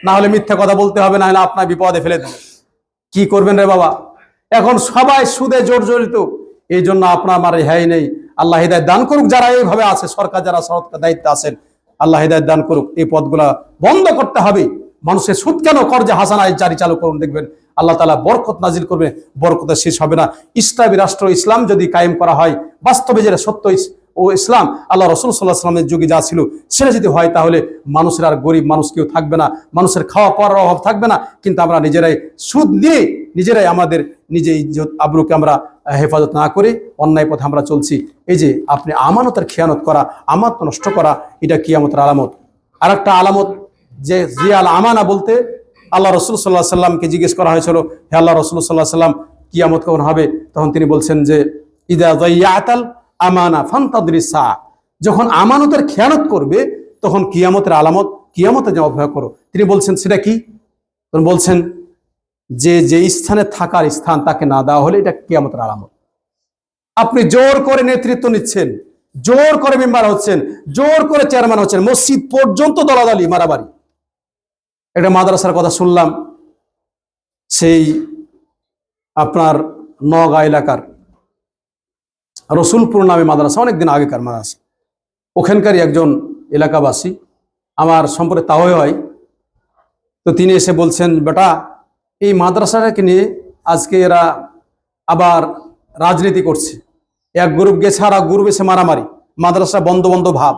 না হলে মিথ্যা কথা বলতে হবে, না হলে আপনার বিপদে ফেলে দেবে। কি করবেন রে বাবা? এখন সবাই সুদে জর্জরিত। এই জন্য আপনার আমার রেহাই নেই। আল্লাহ হিদায়াত দান করুক যারা এইভাবে আছে, সরকার যারা সরকার দায়িত্বে আছেন, আল্লাহ হিদায়াত দান করুক। এই পথগুলা বন্ধ করতে হবে। মানুষের সুদ কেন, কর্জে হাসানায় জারি চালু করুন, দেখবেন আল্লাহ তাআলা বরকত নাজিল করবে, বরকতের শেষ হবে না। ইসলামী রাষ্ট্র, ইসলাম যদি কায়েম করা হয়, বাস্তবে যেটা সত্য ও ইসলাম আল্লাহ রাসূল সাল্লাল্লাহু আলাইহি ওয়াসাল্লামের যুগে যা ছিল সেটা যদি হয়, তাহলে মানুষের আর গরিব মানুষ কেউ থাকবে না, মানুষের খাওয়া পড়ার অভাব থাকবে না। কিন্তু আমরা নিজেরাই সুদ নিয়ে নিজেরাই আমাদের ইজ্জত আবরুকে আমরা হেফাজত না করে অন্যায় পথে আমরা চলছি। এই যে আপনি আমানতের খেয়ানত করা, আমানত নষ্ট করা, এটা কিয়ামতের আলামত। আর একটা আলামত, যে জিয়াল আমানা বলতে আল্লাহ রাসূল সাল্লাল্লাহু আলাইহি ওয়াসাল্লামকে জিজ্ঞেস করা হয়েছিল, হে আল্লাহ রাসূল সাল্লাল্লাহু আলাইহি ওয়াসাল্লাম, কিয়ামত কখন হবে? তখন তিনি বলছেন যে ইদা যায়াতাল আমানা ফান্তাদরিস সা, যখন আমানতের খেয়ানত করবে তখন কিয়ামতের আলামত, কিয়ামতে যাওয়া ভয় করো। তিনি বলছেন সেটা কি? তখন বলছেন যে স্থানে থাকার স্থান তাকে না দেওয়া হলে এটা কিয়ামতের আলামত। আপনি জোর করে নেতৃত্ব নিচ্ছেন, জোর করে মেম্বার হচ্ছেন, জোর করে চেয়ারম্যান হচ্ছেন, মসজিদ পর্যন্ত দলাদলি মারামারি। একটা মাদ্রাসার কথা শুনলাম, সেই আপনার নওগাঁ এলাকার রসুলপুর নামে মাদ্রাসা, অনেকদিন আগেকার মাদ্রাসা, ওখানকারই একজন এলাকাবাসী আমার সম্পর্কে তাওই হয়। তো তিনি এসে বলছেন, বেটা এই মাদ্রাসাটাকে নিয়ে আজকে এরা আবার রাজনীতি করছে, এক গ্রুপ গেছে আর এক গ্রুপ এসে মারামারি, মাদ্রাসা বন্ধ বন্ধ ভাব।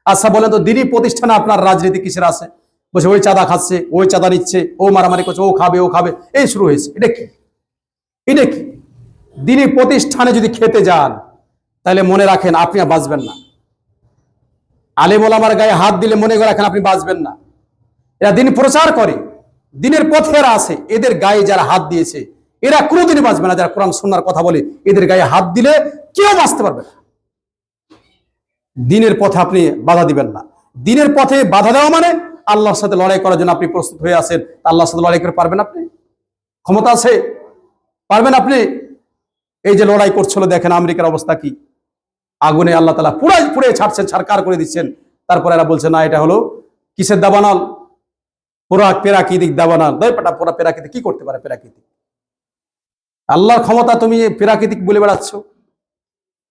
আচ্ছা বলেন তো, দিনই প্রতিষ্ঠানে আপনার রাজনীতি কিসের আছে? বলছে ওই চাঁদা খাচ্ছে, ওই চাঁদা নিচ্ছে, ও মারামারি করছে, ও খাবে ও খাবে, এই শুরু হয়েছে। এটা কি? এটা কি? দিনই প্রতিষ্ঠানে যদি খেতে যান, তাহলে মনে রাখেন আপনি আর বাঁচবেন না। আলেম ওলামার গায়ে হাত দিলে মনে করে এখন আপনি বাঁচবেন না। এরা দিন প্রচার করে, দিনের পথে এরা আছে, এদের গায়ে যারা হাত দিয়েছে এরা কোনোদিনই বাঁচবে না। যারা কোরআন সুন্নাহর কথা বলে এদের গায়ে হাত দিলে কেউ বাঁচতে পারবে না। দিনের পথে আপনি বাধা দিবেন না। দিনের পথে বাধা দেওয়া মানে আল্লাহর সাথে লড়াই করার জন্য আপনি প্রস্তুত হয়ে আছেন। আল্লাহর সাথে লড়াই করে পারবেন আপনি? ক্ষমতা আছে? পারবেন আপনি? এই যে লড়াই করছিল, দেখেন আমেরিকার অবস্থা কি, আগুনে আল্লাহ তাআলা পুরাই পুড়ে ছাড়ছেন, ছারকার করে দিচ্ছেন। তারপর এরা বলছে না এটা হলো কিসের দাবানল, পুরা প্রাকৃতিক দাবানল। পুরা প্রাকৃতিক কি করতে পারে? প্রাকৃতিক আল্লাহর ক্ষমতা তুমি প্রাকৃতিক বলে বেড়াচ্ছ।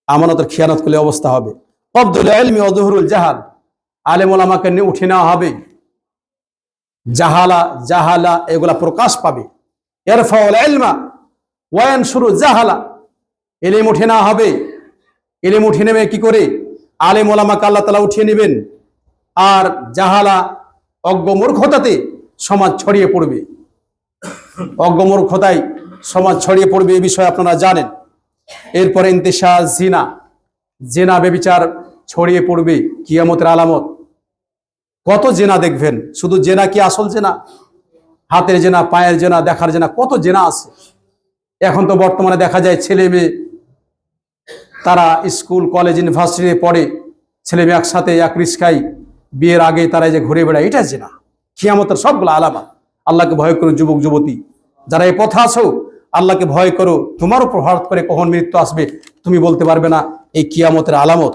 আমানতের খেয়ানত করলে অবস্থা হবে। কবদুল ইলমি ওয়া যুহুরুল জাহাল, আলেম ওলামাকে নিয়ে উঠে নেওয়া হবে, জাহালা এগুলা প্রকাশ পাবে। ইরফাউল ইলমা ওয়া ইয়ানশুরু জাহালা, ইলম উঠে নেওয়া হবে। ইলম উঠে নেবে কি করে? আলেম ওলামাকে আল্লাহ তাআলা উঠিয়ে নেবেন, আর জাহালা অজ্ঞমূর্খতাতে সমাজ ছড়িয়ে পড়বে। অজ্ঞমূর্খতায় সমাজ ছড়িয়ে পড়বে, এই বিষয়ে আপনারা জানেন। এরপরে ইন্তিশার জিনা, জেনা বেবিচার ছড়িয়ে পড়বে, কিয়ামতের আলামত। কত জেনা দেখবেন, শুধু জেনা কি আসল জেনা? হাতের জেনা, পায়ের জেনা, দেখার জেনা, কত জেনা আছে। এখন তো বর্তমানে দেখা যায় ছেলে মেয়ে তারা স্কুল কলেজ ইউনিভার্সিটি পড়ে, ছেলে মেয়ে একসাথে এক রিস্কায়, বিয়ের আগে তারা যে ঘুরে বেড়ায়, এটা জেনা। কিয়ামতের সবগুলো আলামত। আল্লাহকে ভয় করো যুবক যুবতী, যারা এই পথে আছো আল্লাহকে ভয় করো। তোমার উপর হঠাৎ করে কখন মৃত্যু আসবে তুমি বলতে পারবে না, এই কিয়ামতের আলামত।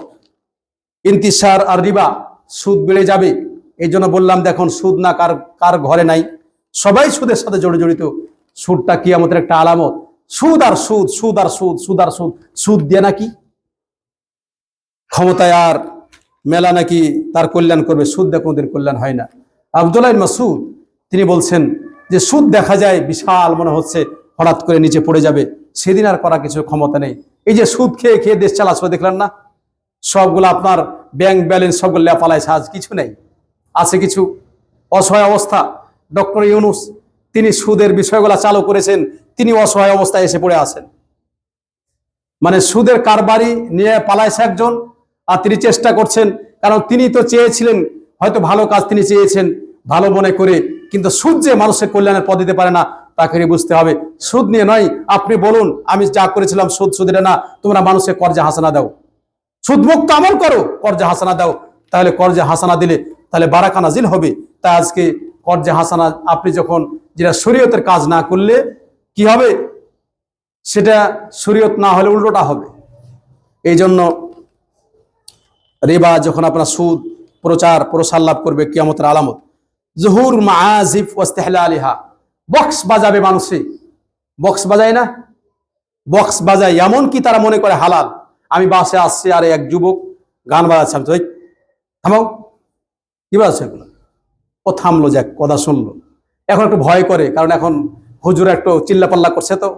ইন্তিসার আর রিবা, সুদ বেড়ে যাবে। এই জন্য বললাম দেখুন, সুদ না কার ঘরে নাই, সবাই সুদের সাথে জড়িত। সুদটা কিয়ামতের একটা আলামত। সুদ আর সুদ, সুদ আর সুদ, সুদ আর সুদ, সুদ দিয়ে নাকি ক্ষমতায় আর মেলা নাকি তার কল্যাণ করবে। সুদ দিয়ে কোনোদিন কল্যাণ হয় না। আব্দুল্লাহ ইবনে মাসউদ তিনি বলছেন যে সুদ দেখা যায় বিশাল মনে হচ্ছে, হঠাৎ করে নিচে পড়ে যাবে, সেদিন আর করা কিছু ক্ষমতা নেই। এই যে সুদ খেয়ে খেয়ে দেশ চালাচ্ছে, দেখলেন না? সবগুলো আপনার ব্যাংক ব্যালেন্স সবগুলো লেপালাইছে, আজ কিছু নেই, আছে কিছু। অসহায় অবস্থা। ডক্টর ইউনূস তিনি সুদের বিষয়গুলো চালু করেছেন, তিনি অসহায় অবস্থায় এসে পড়ে আছেন। মানে সুদের কারবারি নিয়ে পালাইছে একজন, আর তিনি চেষ্টা করছেন, কারণ তিনি তো চেয়েছিলেন, হয়তো ভালো কাজ তিনি চেয়েছেন ভালো মনে করে, কিন্তু সুদ যে মানুষের কল্যাণের পথ দিতে পারে না তাকে বুঝতে হবে। সুদ নিয়ে নয়, আপনি বলুন আমি যা করেছিলাম সুদের না, তোমরা মানুষের কর্জে হাসানা দাও, সুদ মুক্ত আমল করো, কর্জে হাসানা দাও। তাহলে কর্জে হাসানা দিলে তাহলে বারাকা নাজিল হবে। তাই আজকে কর্জে হাসানা আপনি যখন, যেটা শরীয়তের কাজ না করলে কি হবে, সেটা শরীয়ত না হলে উল্টোটা হবে। এই জন্য রিবা যখন আপনার সুদ প্রসার লাভ করবে, কিয়ামতের আলামত। জুহুর মাআজিফ ওয়া ইস্তিহলালিহা, বক্স বাজাবে মানুষে, বক্স বাজায় না, বক্স বাজায়, এমন কি তারা মনে করে হালাল। আমি বাসে আসছি, আর এক যুবক গান বাজাচ্ছে, আমি তো থামাও, কি বাজাচ্ছে এগুলো? ও থামলো, যাক কথা শুনলো। এখন একটু ভয় করে, কারণ এখন হুজুর একটু চিল্লাপাল্লা করছে, তো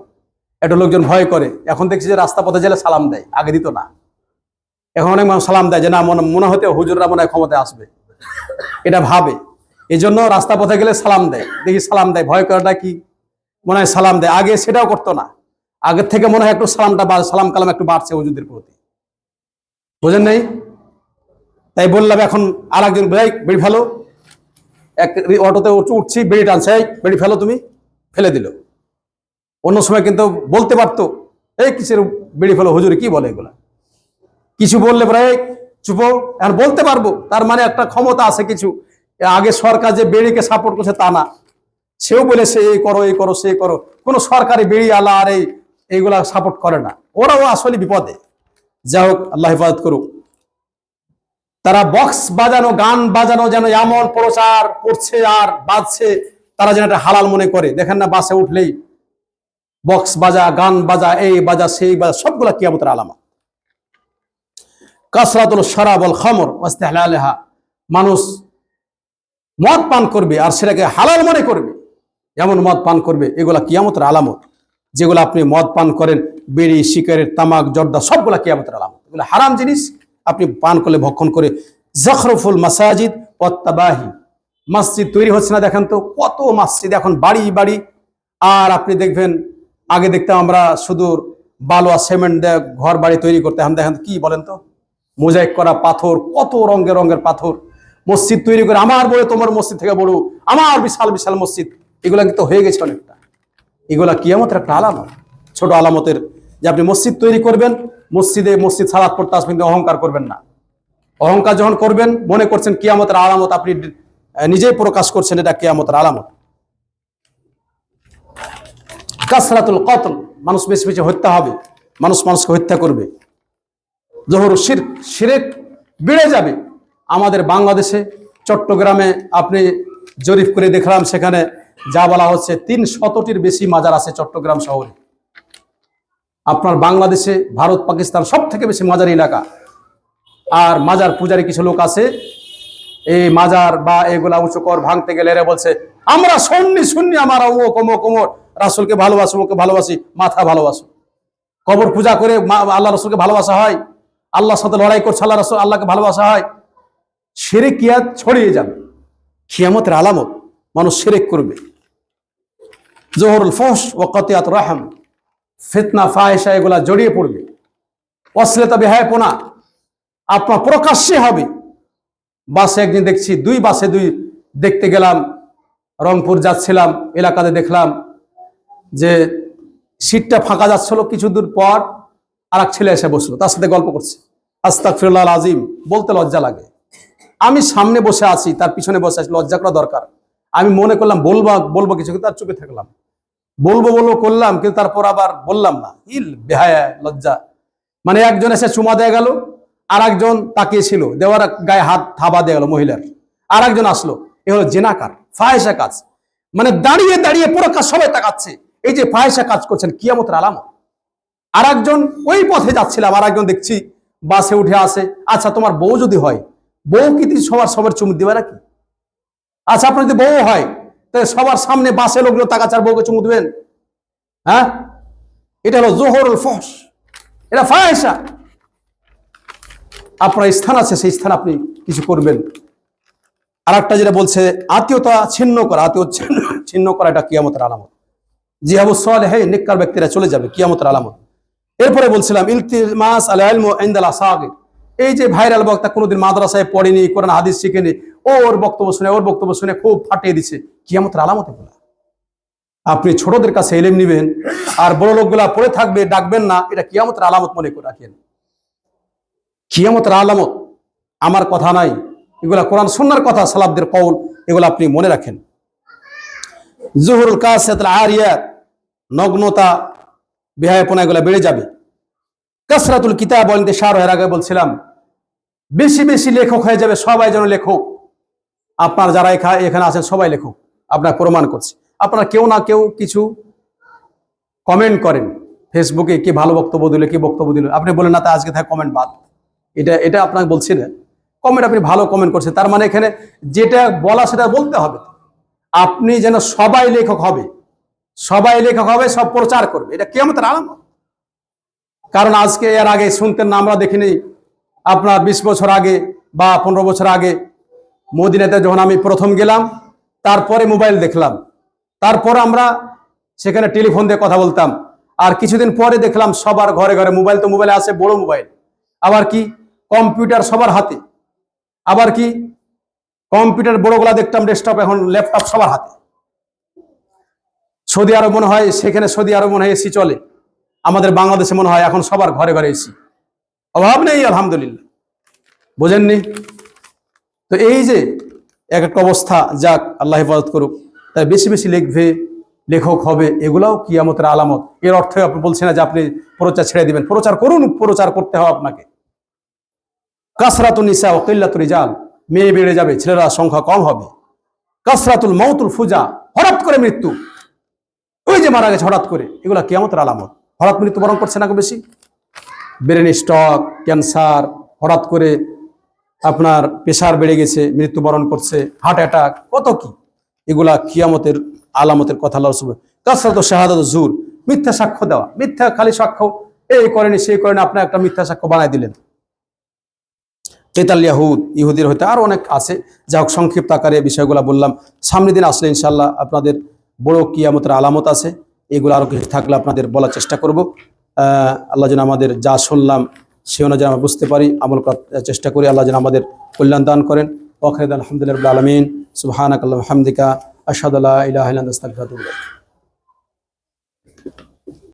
একটু লোকজন ভয় করে। এখন দেখছি যে রাস্তা পথে গেলে সালাম দেয়, আগে দিত না। এখন অনেক মানুষ সালাম দেয়, যে না মনে হতে হুজুররা মনে হয় ক্ষমতায় আসবে, এটা ভাবে। এই জন্য রাস্তা পথে গেলে সালাম দেয়, দেখি সালাম দেয়, ভয় করাটা কি মনে হয় সালাম দেয়। আগে সেটাও করতো না, আগের থেকে মনে হয় একটু সালাম কালাম একটু বাড়ছে হুজুরদের প্রতি, বুঝেন নাই? তাই বললাম এখন আর একজন বেড়ি ফেলো, এক অটোতে উঠছি, বেড়ি টানছে, বেড়ি ফেলো, তুমি ফেলে দিল। অন্য সময় কিন্তু বলতে পারতো, এই কিসের বেড়ি ফেলো, হুজুরে কি বলে এগুলা, কিছু বললে পরে চুপো। এখন বলতে পারবো, তার মানে একটা ক্ষমতা আছে কিছু। আগে সরকার যে বেড়িকে সাপোর্ট করছে তা না, সেও বলেছে এই করো এই করো সে করো, কোনো সরকারি বেড়ি আলা আর এইগুলা সাপোর্ট করে না, ওরাও আসলে বিপদে। যাই হোক, আল্লাহ হেফাজত করুক। তারা বক্স বাজানো, গান বাজানো যেন এমন প্রচার করছে আর বাজছে, তারা যেন একটা হালাল মনে করে। দেখেন না, বাসে উঠলেই বক্স বাজা, গান বাজা, এই বাজা সেই বাজা, সবগুলা কিয়ামতের আলামত। কাসরাতুল শরাব ওয়াল খামর ওয়া ইস্তিহলালিহা, মানুষ মদ পান করবে আর সেটাকে হালাল মনে করবে, এমন মদ পান করবে, এগুলা কিয়ামতের আলামত। যেগুলো আপনি মদ পান করেন, বিড়ি, সিগারেট, তামাক, জর্দা, সবগুলা কিয়ামতের আলামত। এগুলো হারাম জিনিস, আপনি পান করলে, ভক্ষণ করে। জখরফুল মাসাজিদ ওয়াত তাবাহি, মসজিদ তৈরি হচ্ছে না, দেখেন তো কত মসজিদ এখন বাড়ি বাড়ি। আর আপনি দেখবেন, আগে দেখতাম আমরা শুধু বালু আর সিমেন্ট দিয়ে ঘর বাড়ি তৈরি করতে, এখন দেখেন কি বলেন তো, মোজাইক করা পাথর, কত রঙের রঙের পাথর, মসজিদ তৈরি করে আমার বলে তোমার মসজিদ থেকে বড়, আমার বিশাল বিশাল মসজিদ, এগুলা কিন্তু হয়ে গেছে অনেকটা। এগুলা কিয়ামতের একটা আলামত, ছোট আলামতের, যে আপনি মসজিদ তৈরি করবেন, মসজিদ সালাত পড়তে আসবেন, কিন্তু অহংকার করবেন না। অহংকার যখন করবেন, মনে করছেন কিয়ামতের আলামত, আপনি নিজেই প্রকাশ করছেন এটা কিয়ামতের আলামত। কাসরাতুল কতল, মানুষ বেশি বেশি হত্যা হবে, মানুষ মানুষকে হত্যা করবে। জোহর শিরক বেড়ে যাবে। আমাদের বাংলাদেশে চট্টগ্রামে আপনি জরিপ করে দেখলাম, সেখানে যা বলা হচ্ছে 300টির বেশি মাজার আছে চট্টগ্রাম শহরে। আপনার বাংলাদেশে ভারত পাকিস্তান সব থেকে বেশি মাজার এলাকা। আর মাজার পূজারী কিছু লোক আছে, এই মাজার বা এগুলা উঁচু কর ভাঙতে গেলে এরা বলছে আমরা সুন্নি, আমার অমুক অমুক অমুক, রাসূলকে ভালোবাসো, ওকে ভালোবাসি, মাথা ভালোবাসো। কবর পূজা করে আল্লাহ রসুলকে ভালোবাসা হয়, আল্লাহর সাথে লড়াই করছে আল্লাহ রসুল, আল্লাহকে ভালোবাসা হয়। শিরকিয়াত ছড়িয়ে যাবে, কিয়ামতের আলামত, মানুষ শিরক করবে। জোহরুল ফুহশ ওয়া কাতিয়াতুর রাহম, ফিতনা ফাহিশা এগুলা জড়িয়ে পড়বে। অশ্লীলতা বেহায়াপনা আপনার প্রকাশ্যে হবে। বাসে একদিন দেখছি, বাসে দেখতে গেলাম, রংপুর যাচ্ছিলাম, এলাকাতে দেখলাম যে সিটটা ফাঁকা যাচ্ছিল, কিছু দূর পর আর এক ছেলে এসে বসলো, তার সাথে গল্প করছে। আস্তাগফিরুল্লাহ আযীম বলতে লজ্জা লাগে। আমি সামনে বসে আছি, তার পিছনে বসে আছি, লজ্জা করা দরকার। আমি মনে করলাম বলবো কিছু, কিন্তু তার চুপে থাকলাম। বলবো করলাম, কিন্তু তারপর আবার বললাম না। বেহায়া, লজ্জা। মানে একজন এসে চুমা দেয়া গেল, আর একজন তাকিয়েছিল, দেওয়ার গায়ে হাত থাবা দেয়া গেল মহিলার, আর একজন আসলো। এ হলো জিনাকার, ফাহিশা কাজ। মানে দাঁড়িয়ে দাঁড়িয়ে পুরো কাজ সবাই তাকাচ্ছে, এই যে ফাহিশা কাজ করছেন, কিয়ামতের আলামত। আর একজন ওই পথে যাচ্ছিলাম, আর একজন দেখছি বাসে উঠে আসে। আচ্ছা, তোমার বউ যদি হয়, বউ কি সবার চুমু দিবে নাকি? আচ্ছা, আপনার যদি বউ হয়, তাহলে সবার সামনে বাসে লোকগুলো তাকাচ্ছে, আর বউকে চুমু দিবেন? হ্যাঁ, এটা হলো জোহরুল ফুহশ, এটা ফাহিশা। আপনার স্থান আছে, সেই স্থান আপনি কিছু করবেন। আর একটা যেটা বলছে আত্মীয়তা ছিন্ন করা, এটা কিয়ামতের আলামত। জিহাবু সালেহ, নেককার ব্যক্তিরা চলে যাবে, কিয়ামতের আলামত। এরপরে বলছিলাম ইলতিমাস আল ইলমু ইনদাল আসাগির, এই যে ভাইরাল বক্তা কোনোদিন মাদ্রাসায় পড়েনি, কোরআন হাদিস শিখেনি, ওর বক্তব্য শুনে খুব ফাটিয়ে দিছে, কিয়ামতের আলামত এগুলা। আপনি ছোটদের কাছে ইলম নিবেন, আর বড় লোকগুলা পড়ে থাকবে, ডাকবেন না, এটা কিয়ামতের আলামত মনে করে রাখেন। কিয়ামতের আলামত আমার কথা নাই, এগুলা কোরআন সুন্নাহর কথা, সালাফদের কওল, এগুলো আপনি মনে রাখেন। জুহুরুল কাসিয়াতুল আরিয়াত, নগ্নতা বেহায়াপনা এগুলা বেড়ে যাবে। কাসরাতুল কিতাব ওয়াল ইনতিশার, এর আগে বলছিলাম বেশি বেশি লেখক হয়ে যাবে, সবাই যেন লেখক। আপনার যারা এখানে আছেন সবাই লেখক, আপনার প্রমাণ করছে। আপনারা কেউ না কেউ কিছু কমেন্ট করেন ফেসবুকে, কি ভালো বক্তব্য দিল, কি বক্তব্য দিল, আপনি বলেন না তা আজকে থাকে কমেন্ট বাদ। এটা আপনাকে বলছি না, কমেন্ট আপনি ভালো কমেন্ট করছেন, তার মানে এখানে যেটা বলা সেটা বলতে হবে। আপনি যেন সবাই লেখক হবে, সব প্রচার করবে, এটা কিয়ামতের আলামত। কারণ আজকে এর আগে শুনতেন না, আমরা দেখিনি আপনার 20 বছর আগে বা 15 বছর আগে মদিনাতে যখন আমি প্রথম গেলাম, তারপরে মোবাইল দেখলাম, তারপর আমরা সেখানে টেলিফোন দিয়ে কথা বলতাম। আর কিছুদিন পরে দেখলাম সবার ঘরে ঘরে মোবাইল, তো মোবাইলে আছে বড় মোবাইল, আবার কি কম্পিউটার সবার হাতে, আবার কি কম্পিউটার বড়গুলা দেখতাম ডেস্কটপ, এখন ল্যাপটপ সবার হাতে। সৌদি আরব মনে হয়, সেখানে সৌদি আরব মনে হয় এসি চলে, আমাদের বাংলাদেশে মনে হয় এখন সবার ঘরে ঘরে এসি, অভাব নেই আলহামদুলিল্লাহ। বোঝেননি তো? এই যে এক একটা অবস্থা, যাক আল্লাহ হেফাজত করুক। তাই বেশি বেশি লিখবে, লেখক হবে, এগুলাও কিয়ামতের আলামত। এর অর্থ আপনি বলছেন না যে আপনি প্রচার ছেড়ে দিবেন, প্রচার করুন, প্রচার করতে হবে আপনাকে। কাসরাতুন নিসা ওয়া কিল্লাতুর রিজাল, মেয়ে বেড়ে যাবে, ছেলেরা সংখ্যা কম হবে। কাসরাতুল মাউতুল ফুজা, হঠাৎ করে মৃত্যু, ওই যে মারা গেছে হঠাৎ করে, এগুলা কিয়ামতের আলামত। হঠাৎ মৃত্যুবরণ করছে না বেশি, ব্রেন স্ট্রোক, ক্যান্সার, হঠাৎ করে আপনার প্রেশার বেড়ে গেছে, মৃত্যুবরণ করছে, হার্ট অ্যাটাক, কত কি, এগুলা কিয়ামতের আলামতের কথা। আল্লাহ রাসূল কাসরাতু শাহাদাতু জুর, মিথ্যা সাক্ষ্য দেওয়া, মিথ্যা খালি সাক্ষ্য, এই করেনি সেই করেনি, আপনি একটা মিথ্যা সাক্ষ্য বানাই দিলেন। কেতাল ইহুদির হইতে আরো অনেক আছে, যা হোক সংক্ষিপ্ত আকারে বিষয়গুলো বললাম। সামনের দিন আসলে ইনশাল্লাহ আপনাদের বড় কিয়ামতের আলামত আছে, এগুলো আরো কিছু থাকলে আপনাদের বলার চেষ্টা করব। আল্লাহ যেন আমাদের যা শুনলাম সে অনুযায়ী আমরা বুঝতে পারি, আমল করার চেষ্টা করি। আল্লাহ যেন আমাদের কল্যাণ দান করেন। ওয়া আখিরু দাওয়ানা আলহামদুলিল্লাহি রাব্বিল আলামিন। সুবহানাকাল্লাহু ওয়া বিহামদিকা আশহাদু আল্লা ইলাহা ইল্লা আনতা আস্তাগফিরুকা ওয়া আতুবু ইলাইক।